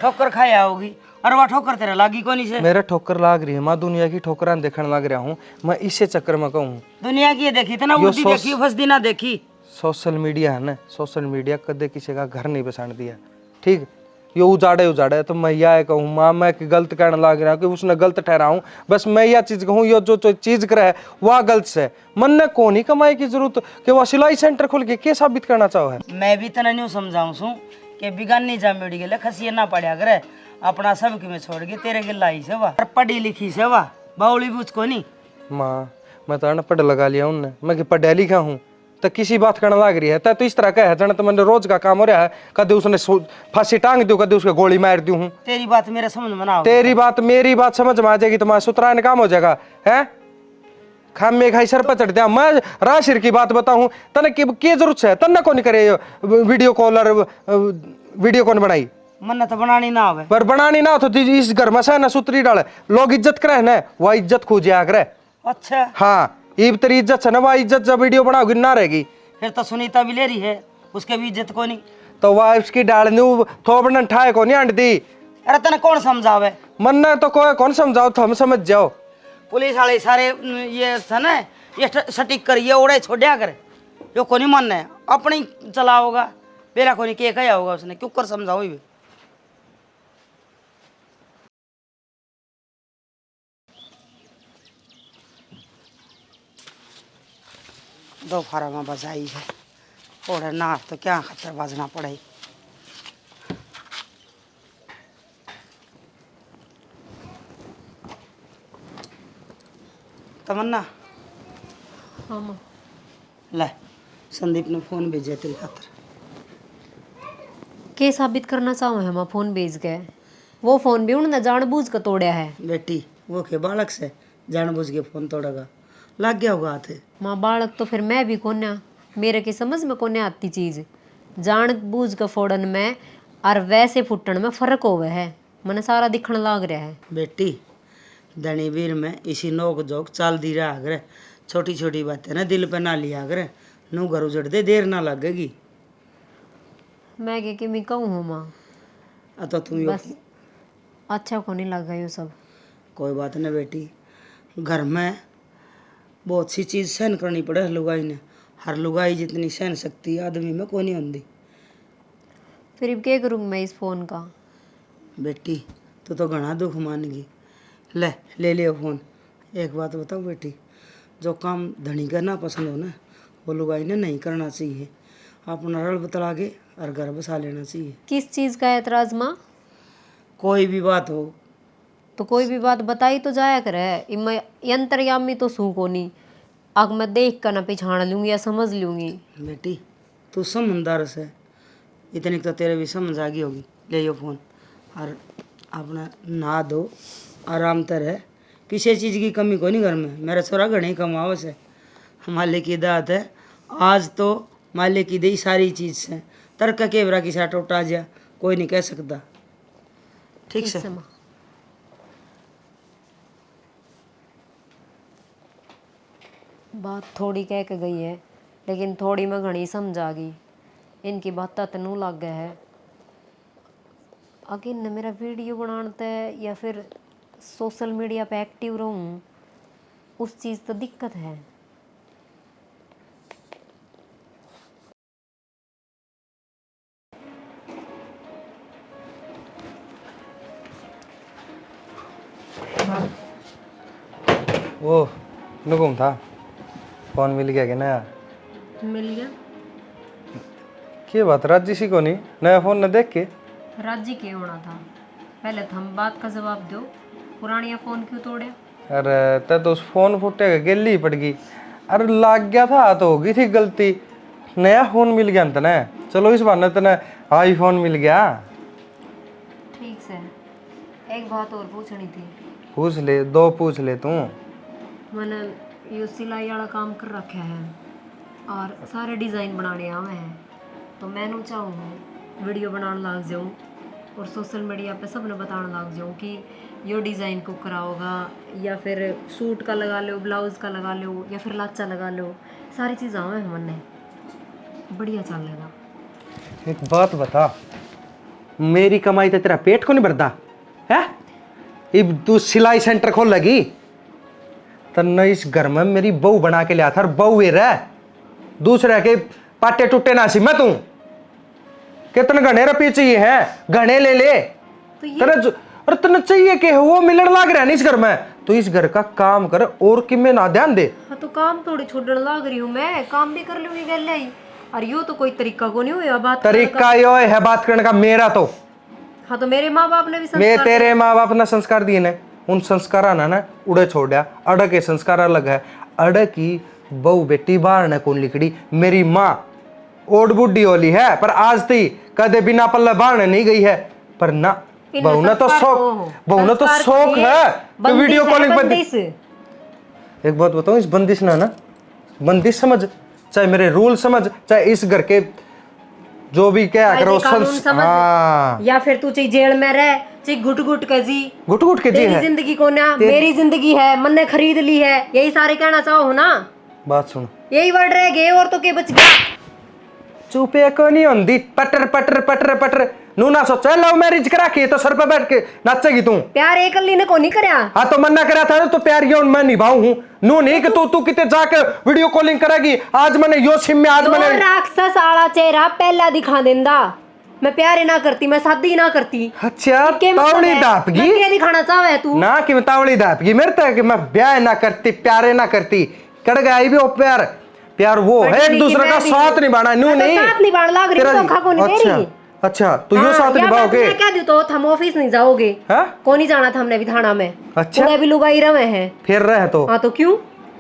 ठोकर खाया होगी, और वह ठोकर तेरे लागी कोनी से। मेरे ठोकर लाग रही है, मैं दुनिया की ठोकरां देखने लग रहा हूँ, मैं इसे चक्कर में कहूँ। दुनिया की ये देखी थी ना, उल्टी देखी फसदी ना देखी। सोशल मीडिया है ना, सोशल मीडिया कदे किसी का घर नहीं बसाने दिया, ठीक। ये उजाड़े तो मैं यह कहूँ माँ, मैं कि गलत कहने लग रहा हूँ कि उसने गलत ठहराऊँ, बस मैं यह चीज़ कहूँ यो जो चीज़ करे है वह गलत से। मन ने कौन ही कमाई की जरूरत कि वह सिलाई सेंटर खोल के क्या साबित करना चाहो है। मैं भी तना नहीं समझाऊँ सू कि बिगानी जा मेड़ी गले खसिए ना पड़ा करे, अपना सब कि मैं छोड़ के तेरे के लाई से वाह, पढ़ी लिखी से वाह, बाउली बुझ को नहीं। माँ मैं तो अनपढ़ लगा लिया उनने, मैं कि पढ़ा लिखा हूँ तो किसी बात करने लग रही है तो इस तरह का है जन, तो मैंने रोज का काम हो रहा है, कदे उसने फांसी टांग दूं, कदे उसके गोली मार दूं हूँ। तेरी बात मेरे समझ में ना हो, तेरी बात मेरी बात समझ में आ जाएगी तो मैं सुतरायन काम हो जाएगा है। खाम में खाई सर पर चढ़ दिया, मैं राशिर की बात बताऊं तने की जरूरत है, तन्ने कौन करे वीडियो कॉल और वीडियो कौन बनाई, मन तो बनानी ना आवे। पर बनानी ना हो तो इस घर में से ना सुतरी डाले, लोग इज्जत करे ना, वह इज्जत खोजे करे। अच्छा हाँ ईब तेरी इज्जत है ना, वह इज्जत जब वीडियो बनाओगी ना रहेगी। फिर तो सुनीता भी ले रही है, उसके भी इज्जत को नहीं, तो वह उसकी डाल थोपड़न ठाए को नहीं अंड दी। अरे तने कौन समझावे, मन ने तो कोई कौन समझाओ तो हम समझ जाओ। पुलिस वाले सारे ये था ना, ये सटीक कर ये उड़े छोड़िया करे, यो को नहीं मानना है, अपने ही चला होगा, बेरा को नहीं के कहा होगा उसने, क्यों कर समझाओ भी। दोपहर में बजाई है और ना तो क्या खतर बजना पड़े। तमन्ना हाँ माँ। ले संदीप ने फोन भेजा तेरी खातर। के साबित करना चाहो है माँ, फोन भेज गए, वो फोन भी उन्होंने जानबूझ कर तोड़ा है। बेटी वो के बालक से जानबूझ के फोन तोड़ेगा, लग गया होगा हाथ। माँ बालक तो फिर मैं भी कोन्या, मेरे की समझ में कोन्या आती चीज, जान बूझ के फोड़न में और वैसे फुटन में फर्क होवे है, मैंने सारा दिखने लग रहा है। बेटी धनी वीर में इसी नोक जोक चाल दी रहा अगर, छोटी छोटी बातें ना दिल पे ना लिया अगर, नू घर उजड़ दे देर ना लगेगी। मैं के मैं कहूँ हूँ माँ, तो तुम यो बस अच्छा को नहीं लगा ये सब। कोई बात नहीं बेटी, घर में बहुत सी चीज़ सहन करनी पड़े लुगाई ने, हर लुगाई जितनी सहन शक्ति आदमी में कोई नहीं होती। फिर अब क्या करूँ मैं इस फोन का। बेटी तू तो घना दुख मानेगी, ले लियो फोन। एक बात बताओ बेटी, जो काम धनी करना पसंद हो ना, वो लुगाई ने नहीं करना चाहिए, अपना रल बतला के और घर बसा लेना चाहिए। किस चीज़ का एतराज माँ? कोई भी बात हो तो कोई भी बात बताई तो जाया करे, इनमें यंत्रयामी तो सू को नहीं, अग मैं देख कर ना पिछाड़ लूँगी या समझ लूँगी। बेटी तू समझदार से, इतनी तो तेरे भी समझ आ गई होगी। ले यो फोन और अपना नहा दो आराम तर है, किसी चीज़ की कमी को नहीं घर में। मेरा छोरा घने कमाओ से, मालिक की दात है। आज तो मालिक की दी सारी चीज़ से तर्क के बरा की साथ उठा जा, कोई नहीं कह सकता। ठीक से माँ। बात थोड़ी कह के गई है, लेकिन थोड़ी में घनी समझ आ गई। इनकी बात तनु लग गया है। अगर न मेरा वीडियो बनाते या फिर सोशल मीडिया पे एक्टिव रहूँ, उस चीज़ तो दिक्कत है। वो नुकुम था, फोन मिल गया कि नया? मिल गया। क्या बात, राजी सी को नहीं नया फोन न देख के? राजी क्यों होना था? पहले तो हम बात का जवाब दो, पुरानिया फोन क्यों तोड़े? अरे तब तो उस फोन फुटेगा गिल्ली पड़ गई। अरे लाग गया था तो हो गई थी गलती। नया फोन मिल गया न तने, चलो इस बहाने तने आईफोन मिल गया। ठीक से। एक बात और पूछनी थी। पूछ ले, दो पूछ ले तू। मैंने यो सिलाई वाला काम कर रखा है और सारे डिज़ाइन बनाने आवे हैं, तो मैंने चाहूँ वीडियो बनाने लग जाऊँ और सोशल मीडिया पे सबने बताने लग जाऊँ कि यो डिज़ाइन को कराओगा, या फिर सूट का लगा लो, ब्लाउज का लगा लो, या फिर लाचा लगा लो। सारी चीज़ आवे हैं हमने, बढ़िया चलेगा। एक बात बता, मेरी कमाई तो तेरा पेट को नहीं भरता है? अब तू सिलाई सेंटर खोल लगी तन्ने इस घर में मेरी बहू बना के लिया था, बहू ये रह दूसरे के पाटे टूटे ना सी मैं तू कितने घने रुपये चाहिए है, घने ले ले। तो ये तेरा और तने चाहिए कि वो मिलने लग रहा है इस घर में, तो इस घर का काम कर और कि में ना ध्यान दे। हाँ, तो काम थोड़ी छोड़ने लग रही हूँ मैं, काम भी कर लूँगी गल ही। और यो तो कोई तरीका को नहीं हुआ बात करने का। तरीका यो है बात करने का मेरा तो। हाँ, तो मेरे माँ बाप ने भी मैं संस्कार तेरे माँ बाप ने संस्कार दिए ने, उन संस्कार ना उड़े छोड़ा। अड़ के संस्कार अलग है। अड़ की बहू बेटी बाहर ने कौन लिखड़ी, मेरी माँ ओड बुढ़ी होली है पर आज थी कदे बिना पल्ले बाहर नहीं गई है। पर ना बहू ने तो शौक, बहू ने तो शौक है कि वीडियो कॉलिंग पर। एक बात बताऊं, इस बंदिश ना बंदिश समझ, चाहे मेरे रूल समझ, चाहे इस घर के जो भी क्या करो समझ, या फिर तू चाहे जेल में रह, चाहे घुट घुट के जी, घुट घुट के जी तेरी है। जिंदगी को ना मेरी जिंदगी है, मैंने खरीद ली है, यही सारे कहना चाहो ना? बात सुन, यही वर्ड रह गए और तो के बच गया। चुपे को नहीं होंदी, पटर पटर पटर पटर नू ना सोचा लव मैरिज करा के तो सर पे बैठ के नाचेगी तू। प्यार एक अल्ली ने को नहीं करया। हाँ तो मन्ना करा था तो प्यार यो मैं निभाऊ हूँ। नू नहीं कि तू कितने जाके वीडियो कॉलिंग करेगी। आज मैंने यो सिम में, आज मैंने राक्षस आला चेहरा पहला दिखा देंदा। मैं प्यार ना करती, मैं शादी ना करती। अच्छा तावड़ी दापगी, क्या दिखाना चाहे तू? ना कि मैं तावड़ी दापगी मेरे तक कि मैं ब्याह ना करती, प्यारे ना करती। कड़ गई भी वो प्यार, प्यार वो है एक दूसरे का साथ निभाना। नू नहीं साथ निभाने लग रही धोखा को नहीं दे रही। अच्छा तो यो साथ निभाओगे? मैं क्या दूं तो हम ऑफिस नहीं जाओगे? को नहीं जाना था हमने भी थाना में। अच्छा पूरा भी लुगाई रहे हैं फिर रहे तो। हाँ तो क्यों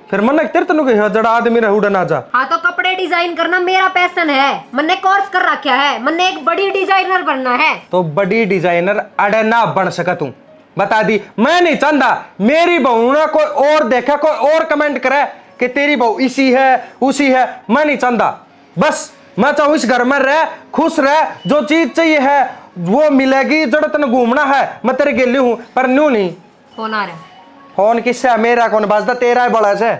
फिर मन तेरे तनु के जड़ा आदमी रह उड़ ना जा। हाँ तो कपड़े डिजाइन करना मेरा पैशन है, मैंने कोर्स कर रखा है, मैंने एक बड़ी डिजाइनर बनना है। तो बड़ी डिजाइनर अड़े ना बन सका तू, बता दी। मैं नहीं चाहता मेरी बहू ना कोई और देखा, कोई और कमेंट करे कि तेरी बहू इसी है उसी है। मैं नहीं चाहता, बस मैं चाहूँ इस घर में रह, खुश रह, जो चीज चाहिए है वो मिलेगी। जड़ तन घूमना है मैं तेरे गेली हूँ, पर न्यू नहीं। फोन आ रहा है। फोन किससे है? मेरा कौन बजता, तेरा है बड़ा से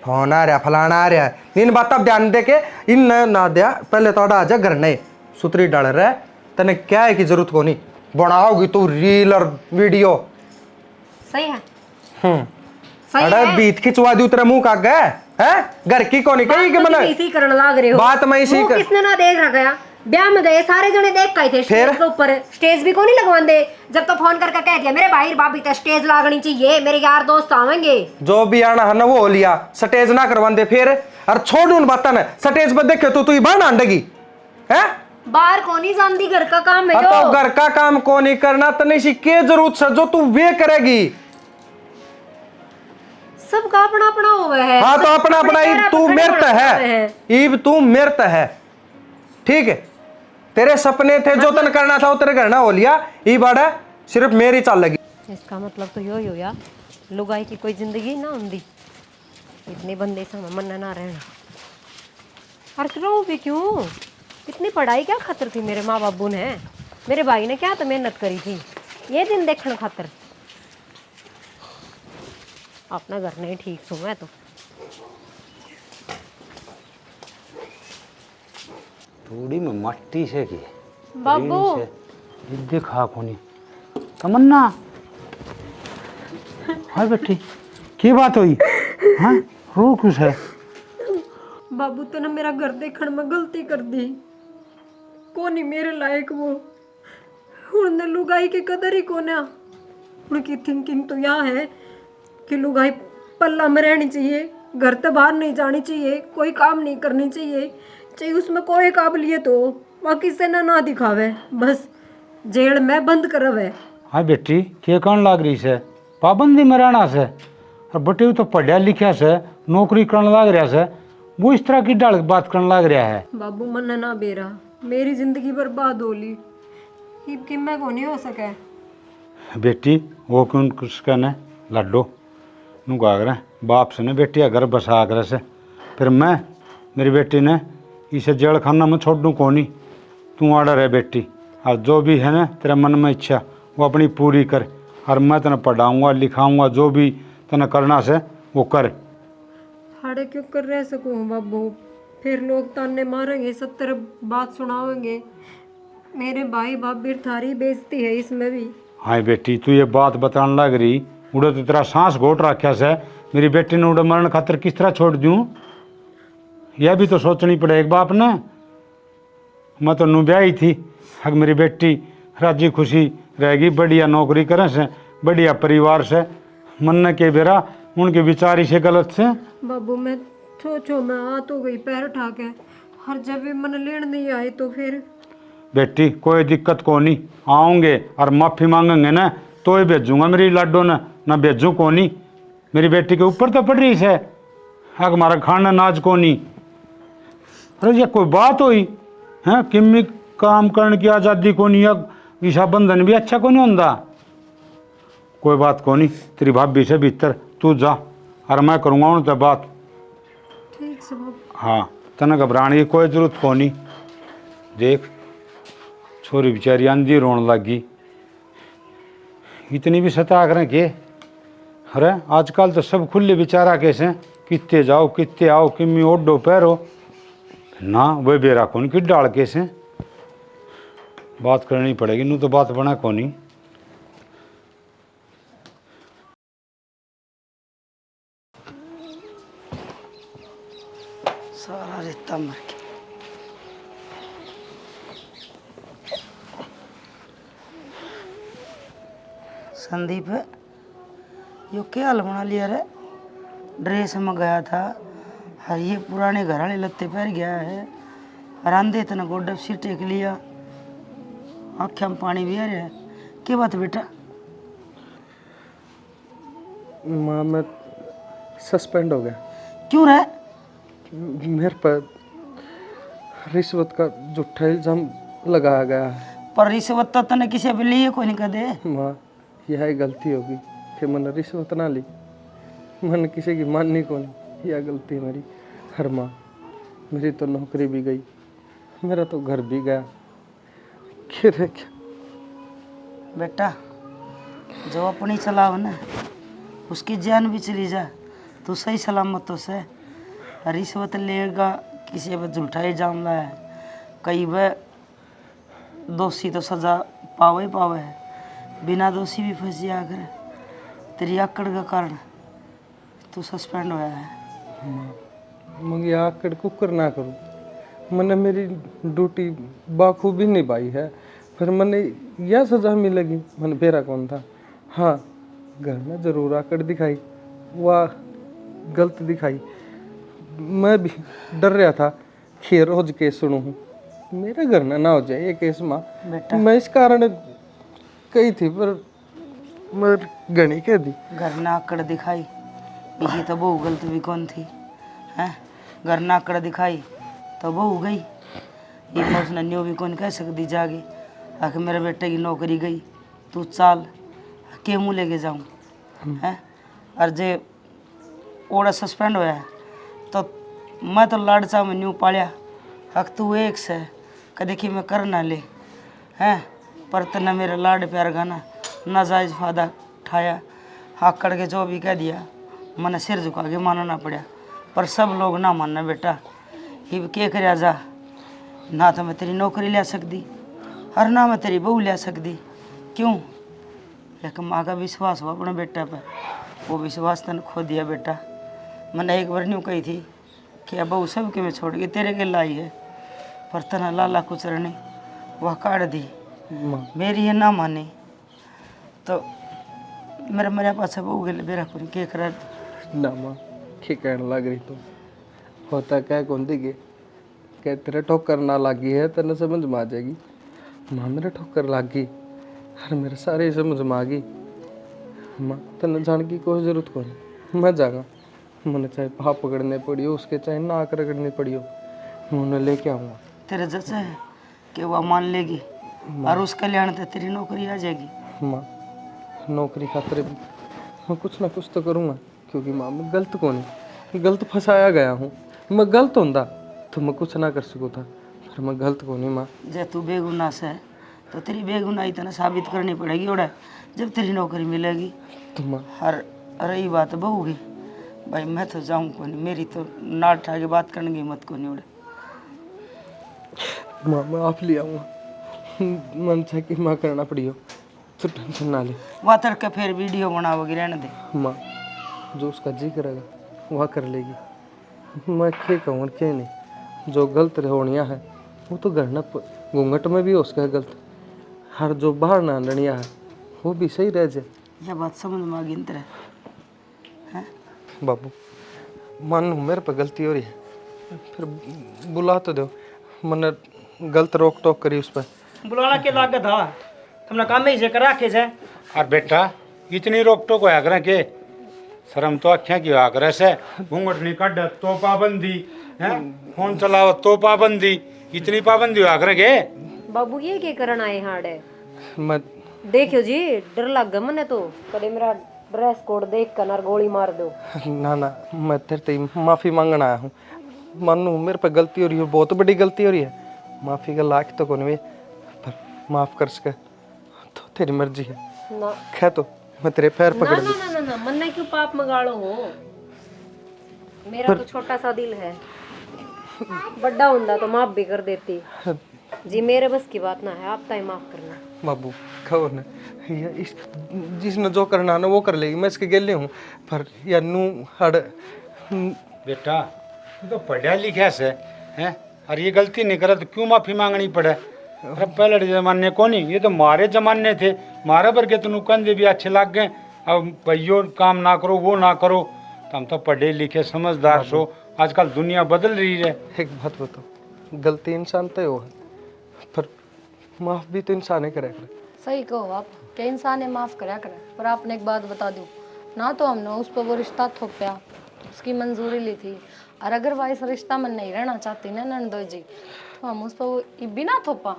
फोन आ रहा, फलाना आ रहा है। इन बात ध्यान दे के इन ना दिया। पहले तो आ जा घर नहीं सुतरी डाल रहा है, तने क्या है की जरूरत को नहीं। बनाओगी तू रील और वीडियो, सही है। अरे बीत खिंचवा दी तेरे मुंह का गए है घर की कोनी कही कि मैंने इसी करने लग रहे हो। बात मैं इसी मुंह किसने ना देख रखा है? ब्याह में गए सारे जने देख गए थे स्टेज के ऊपर, स्टेज भी को नहीं लगवांदे। जब तो फोन करके कह दिया मेरे भाई भाभी तो स्टेज लागनी चाहिए, मेरे यार दोस्त आवेंगे। जो भी आना है ना वो हो लिया, स्टेज ना करवांदे फिर। और छोड़ उन बात ना, स्टेज पर देखे तो तू बाहर आंडेगी है? बाहर को नहीं जानती, घर का काम है। तो घर का काम को नहीं करना तो नहीं सी के जरूरत है जो तू वे करेगी। सबका अपना अपना हुआ है। हाँ तो अपना अपना, ईब तू मेरत है, ईब तू मेरत है, ठीक है। तेरे सपने थे जो तन करना था वो तेरे घर ना हो लिया, ये बाड़ा सिर्फ मेरी चाल लगी। इसका मतलब तो यो ही यार, लुगाई की कोई जिंदगी ना होंगी, इतने बंदे से मन ना रहना। और क्यों भी क्यों, इतनी पढ़ाई क्या खातर थी मेरे माँ बाबू ने, मेरे भाई ने क्या तो मेहनत करी थी ये दिन देखने खातर। अपना घर नहीं ठीक सो मैं तो। थोड़ी में मट्टी से की बाबू देखा कोनी तमन्ना। हाय बेटी की बात हुई? हाँ रो कुछ है? बाबू तूने मेरा घर देखने में गलती कर दी, कोनी मेरे लायक वो, उन्हें लुगाई की कदर ही कोना। उनकी थिंकिंग तो यह है कि लुगाई पल्ला में रहनी चाहिए, घर से बाहर नहीं जानी चाहिए, कोई काम नहीं करनी चाहिए, चाहिए उसमें कोई काबिलियत हो, बाकी से ना दिखावे, बस जेल में बंद करवे। हाँ बेटी के कौन लाग रही से पाबंदी में रहना से, और बटे तो पढ़िया लिखा से नौकरी करने लाग रहा से, वो इस तरह की डाल बात करने लाग रहा है। बाबू मन ना बेरा, मेरी जिंदगी बर्बाद हो ली, कि मैं को नहीं हो सके। बेटी वो क्यों कुछ कहने लड्डो नू गागर बाप से ने बेटी अगर बसा कर से, फिर मैं मेरी बेटी ने इसे जेल खाना में छोड़ दूँ कौनी। तू आर्डर है बेटी, और जो भी है ना तेरे मन में इच्छा वो अपनी पूरी कर, और मैं तेने पढ़ाऊँगा लिखाऊँगा, जो भी तेने करना से वो कर। हाड़े क्यों कर रह सकूँ बाबू, फिर लोग ताने मारेंगे, 70 बात सुनाओगे, मेरे भाई बाप भी थारी बेइज्जती है इसमें भी। हाँ बेटी तू ये बात बताने लग रही, उड़े तो तेरा सांस घोट रखा से, मेरी बेटी ने उड़े मरण खातर किस तरह छोड़ दूँ, यह भी तो सोचनी पड़ेगी बाप ने। मैं तो नू ब्याही थी, हक मेरी बेटी राजी खुशी रहेगी, बढ़िया नौकरी करे से, बढ़िया परिवार से, मन ने के बेरा उनके विचारी से गलत से। बाबू मैं सोचो मैं आ तो गई पैर उठा के, हर जब भी मन लेन नहीं आए तो फिर। बेटी कोई दिक्कत को नहीं, आऊँगे और माफ़ी मांगेंगे ना तो ही भेजूँगा मेरी लाडो ने, ना भेजूँ को नहीं। मेरी बेटी के ऊपर तो पड़ रही है, हक हमारा खाना नाज को नहीं। अरे ये कोई बात हुई है, किम्मी काम करने की आज़ादी को नहीं, ईशा बंधन भी अच्छा को नहीं होता। कोई बात को नहीं, तेरी भाभी से भीतर तू जा, और मैं करूँगा उनसे बात। ठीक से बाबू। हाँ तना घबराने की कोई जरूरत को नहीं। देख छोरी बेचारी आंधी रोने लगी, इतनी भी सता करें के। अरे आजकल तो सब खुले विचारा कैसे, कितने जाओ कितने आओ, किम्मी ओडो पैरो ना, वे बेरा कौन कि डाल कैसे बात करनी पड़ेगी, नू तो बात बना को नहीं। सारा रेता मर गया। संदीप यो क्या हाल बना लिया रे, ड्रेस में गया था, हर ये पुराने घर वाले लत्ते पहन गया है, रांधे इतना गोड्डा सिर टेक लिया, आँखें में पानी भी आ रहा है। क्या बात बेटा? माँ मैं सस्पेंड हो गया। क्यों रे? मेरे पर रिश्वत का झूठा इल्जाम लगाया गया है। पर रिश्वत तो तने किसी पे लिए कोई नहीं कदे। माँ यह गलती होगी कि मैंने रिश्वत ना ली, मैंने किसी की माननी को नहीं, यह गलती मेरी। हर माँ मेरी तो नौकरी भी गई, मेरा तो घर भी गया, क्या बेटा जो अपनी चलाओ ना उसकी जान भी चली जा तो सही सलामत तो से। रिश्वत लेगा किसी पर झूठा इल्जाम लाया, कई बार दोषी तो सजा पावे ही पावे है, बिना दोषी भी फंस जाया कर। तेरी आकड़ का कारण तू सस्पेंड होया है। मगर यह आकड़ कुकर ना करूँ, मैंने मेरी ड्यूटी बाखूबी निभाई है, फिर मैंने यह सजा मिलेगी, मैंने बेरा कौन था। हाँ घर में जरूर आकड़ दिखाई, वह गलत दिखाई, मैं भी डर रहा था कि रोज केस सुनूँ, मेरे घर में ना हो जाए ये केस। माँ मैं इस कारण कही थी पर मैं गणी कह दी। घर ना आकड़ दिखाई, यही तो बहू गलत भी कौन थी है, घर ना आकड़ दिखाई तो बहू गई, ये मैं उसने न्यू भी कौन कह सकती जाके आखिर मेरे बेटे की नौकरी गई तू चाल के मुँह लेके जाऊँ हैं। और जे ओड़ा सस्पेंड होया तो मैं तो लाडचा में न्यू पालिया हक तू एक से कदे कि मैं कर ना ले हैं। पर तने मेरे लाड प्यार गाना नाजायज फायदा उठाया आकड़ के जो भी कह दिया मैंने सिर झुका के मानना पड़ा। पर सब लोग ना मानना बेटा ये क्या कर जा ना तो मैं तेरी नौकरी ले सकती और ना मैं तेरी बहू ले सकती। क्यों एक माँ का विश्वास हो अपने बेटा पर वो विश्वास तने खो दिया बेटा। मैंने एक बार न्यू कही थी कि अब बहू सब के मैं छोड़ के तेरे के लाई है पर तना लाला कुचरने वह काट दी मेरी है ना मानी तो मेरे पास बहू के लिए मेरा कोई के कर ना माँ क्या कहने लग रही तुम होता क्या कौन दी क्या तेरे ठोकर ना लगी है तेने समझ में आ जाएगी। माँ मेरे ठोकर लग गई और मेरे सारे समझ में आ गई। माँ तेने जान की कोई जरूरत कौन मैं जाऊँगा मैंने चाहे भाप पकड़ने पड़ी हो उसके चाहे नाक रगड़नी पड़ी हो मैं उन्हें लेके आऊँगा। तेरे जैसा है कि वह मान लेगी और उस कल्याण से तेरी नौकरी आ जाएगी। माँ नौकरी खातिर भी मैं कुछ ना कुछ तो करूँगा क्योंकि माँ मैं गलत कौन है गलत फंसाया गया हूँ। मैं गलत होंदा तो मैं कुछ ना कर सकूँ था पर मैं गलत कौन ही माँ। जब तू बेगुनाह से है तो तेरी बेगुनाही तेने साबित करनी पड़ेगी ओड़ा जब तेरी नौकरी मिलेगी। तो माँ और रही बात बहू की भाई मैं तो जाऊँ को नहीं मेरी तो नाट उठा के बात करने की हिम्मत को नहीं उड़े। माँ मैं आप ले आऊँगा मन चाहे कि माँ करना पड़ी हो तो टेंशन ना ले। वह तड़के फिर वीडियो बनाओगी रहने दे। माँ जो उसका जी करेगा वह कर लेगी। मैं क्या कहूँ और क्या नहीं जो गलत होनिया है वो तो घर न घूंघट में भी हो उसका गलत हर जो बाहर ना लड़िया है वो भी सही रह जाए। यह बात समझ में आ गई तेरे हैं बाबू मान मेरे पर गलती हो रही है फिर बुला तो दो मैंने गलत रोक टोक करी उस पर बुलाना के लागत था तुमने काम ही से करा के से और बेटा इतनी रोक टोक होया करें के शर्म तो अख्या की होया करे से घूंघट नहीं कट तो पाबंदी है फोन चलाओ तो पाबंदी इतनी पाबंदी होया करें के। बाबू ये क्या करन आए हाड़े मैं देखियो जी डर लग गया मने तो कदे मेरा ड्रेस कोड देख कर और गोली मार दो। ना मैं तेरे से माफ़ी मांगने आया हूँ। मानू मेरे पे गलती हो रही है बहुत बड़ी गलती हो रही है माफ़ी का लायक तो कौन भी पर माफ़ कर सके तो तेरी मर्जी है। ना कह तो मैं तेरे पैर ना पकड़ ना ना ना ना मन क्यों पाप मगाड़ो हो मेरा तो छोटा सा दिल है बड़ा हुंदा तो माफ भी कर देती जी मेरे बस की बात ना है आप ताई माफ करना। बाबू खबर न ये इस जिसने जो करना ना वो कर लेगी मैं इसके गेले हूँ पर या नू हड़ बेटा तू तो पढ़ा लिखा से हैं और ये गलती नहीं करे तो क्यों माफी मांगनी पड़े। अरे पहले जमाने को नहीं ये तो मारे जमाने थे मारे पर के तुम कंधे भी अच्छे लग गए अब भैयो काम ना करो वो ना करो तो हम तो पढ़े लिखे समझदार सो आजकल दुनिया बदल रही है। एक बात बताओ गलती इंसान तो हो पर माफ़ भी तो इंसान ही करेगा। सही कहो आप क्या इंसान है माफ़ करा करे पर आपने एक बात बता दूँ ना तो हमने उस पर वो रिश्ता थोपया उसकी मंजूरी ली थी और अगर वह इस रिश्ता में नहीं रहना चाहती ना नंदो जी तो हम उस पर वो बिना थोपा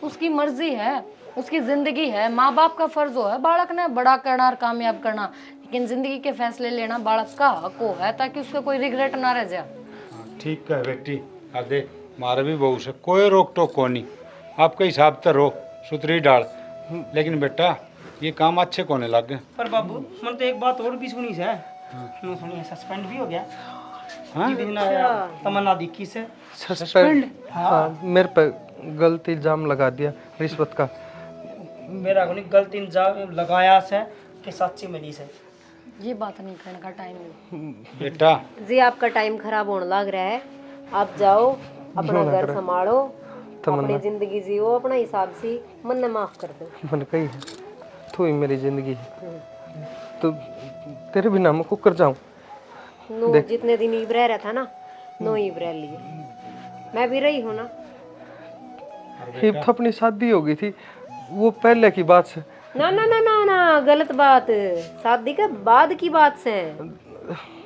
उसकी मर्जी है उसकी ज़िंदगी है माँ बाप का फ़र्ज हो है बालक ने बड़ा करना और कामयाब करना लेकिन ज़िंदगी के फैसले लेना बालक का हक हो है ताकि उसका कोई रिग्रेट ना रह जाए। ठीक है बेटी आदे मारे भी बहू से कोई रोक टोक को नहीं आपके हिसाब से रो सुतरी डाल लेकिन बेटा ये काम अच्छे कोने लग गए। पर बाबू मन तो एक बात और भी सुनी से नो सुनी सस्पेंड भी हो गया हाँ तमन्ना दिखी से सस्पेंड हाँ मेरे पे गलती इल्जाम लगा दिया रिश्वत का मेरा को नहीं गलती इल्जाम लगाया से कि सच्ची मिली से ये बात नहीं करने का टाइम नहीं। बेटा जी आपका टाइम खराब होने लग रहा है आप जाओ अपना घर संभालो अपनी जिंदगी जियो अपना हिसाब से मन ने माफ कर दो। मन कही है तू ही मेरी जिंदगी है तो तेरे बिना मैं कुकर जाऊं नो जितने दिन ईब रह रहा था ना नो ईब रह लिए मैं भी रही हूँ ना। ये तो अपनी शादी हो गई थी वो पहले की बात से ना ना ना ना ना गलत बात शादी के बाद की बात से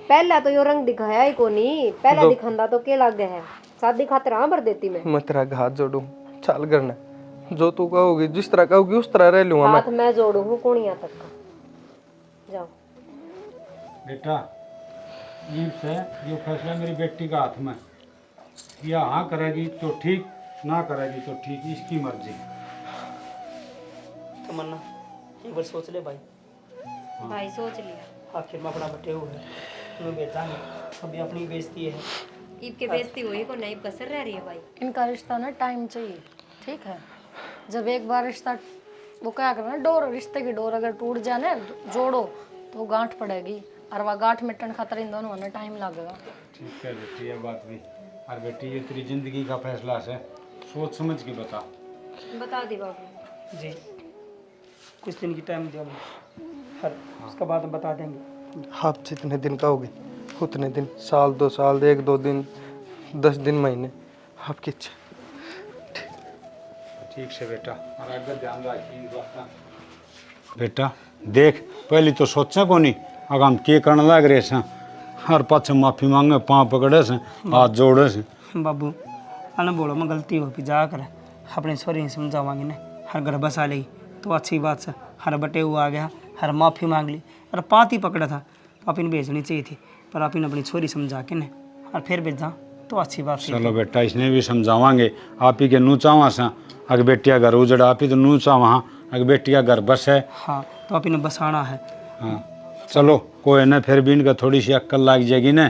पहला तो यो रंग दिखाया ही कोनी, पहला दिखांदा तो के लागे है। शादी खातिर हाँ भर देती मैं तेरा हाथ जोड़ू, चाल करना जो तू कहोगी, जिस तरह कहोगी उस तरह रह लूंगा मैं। हाथ मैं जोड़ू हूँ कोनिया तक का। जाओ बेटा ये से ये फैसला मेरी बेटी का हाथ में, या हाँ करेगी तो ठीक, ना करेगी तो ठीक, इसकी मर्जी। तमन्ना एक बार सोच ले भाई, भाई सोच लिया। आखिर में अपना बटे हुए तुम्हें बेचांगे, अभी अपनी बेइज्जती है। ईद के बेइज्जती हुई को नहीं कसर रह रही है भाई। इनका रिश्ता ना टाइम चाहिए, ठीक है। जब एक बार रिश्ता, वो क्या करना, डोर, रिश्ते की डोर अगर टूट जाए ना, जोड़ो तो गांठ पड़ेगी, और वह गांठ मिटने खातर इन दोनों में टाइम लगेगा। ठीक है बेटी, ये बात भी। और बेटी ये तेरी जिंदगी का फैसला है, सोच समझ के बता। बता दी बाबू जी कुछ दिन की टाइम दो हमें, हर उसके बाद हम बता देंगे। आप जितने दिन कहोगे उतने दिन, साल 2 साल, 1-2 दिन, 10 दिन, महीने, आपकी इच्छा। ठीक से बेटा, और आगे ध्यान रखिए बेटा। देख पहले तो सोचा को नहीं, अगर हम के करने लग रहे हैं, हर पाछे माफी मांगे, पाँव पकड़े से, हाथ जोड़े से। बाबू अन बोलो मैं गलती हो जा कर अपने सॉरी समझावांगे ना, हर घर बसा लेगी तो अच्छी बात से, हर बटे हुआ आ गया, हर माफ़ी मांग ली, और पात ही पकड़ा था तो आप इन भेजनी चाहिए थी, पर आप इन अपनी छोरी समझा के ना और फिर भेजा तो अच्छी बात थी। चलो बेटा, इसने भी समझावांगे। आप ही के नू चावा सा, अगर बेटिया घर उजड़, आप ही तो नू चावा, अगर बेटिया घर बस है। हाँ तो आप इन्हें बसाना है। हाँ चलो कोई ना, फिर भी इनका थोड़ी सी अक्ल लग जाएगी ना,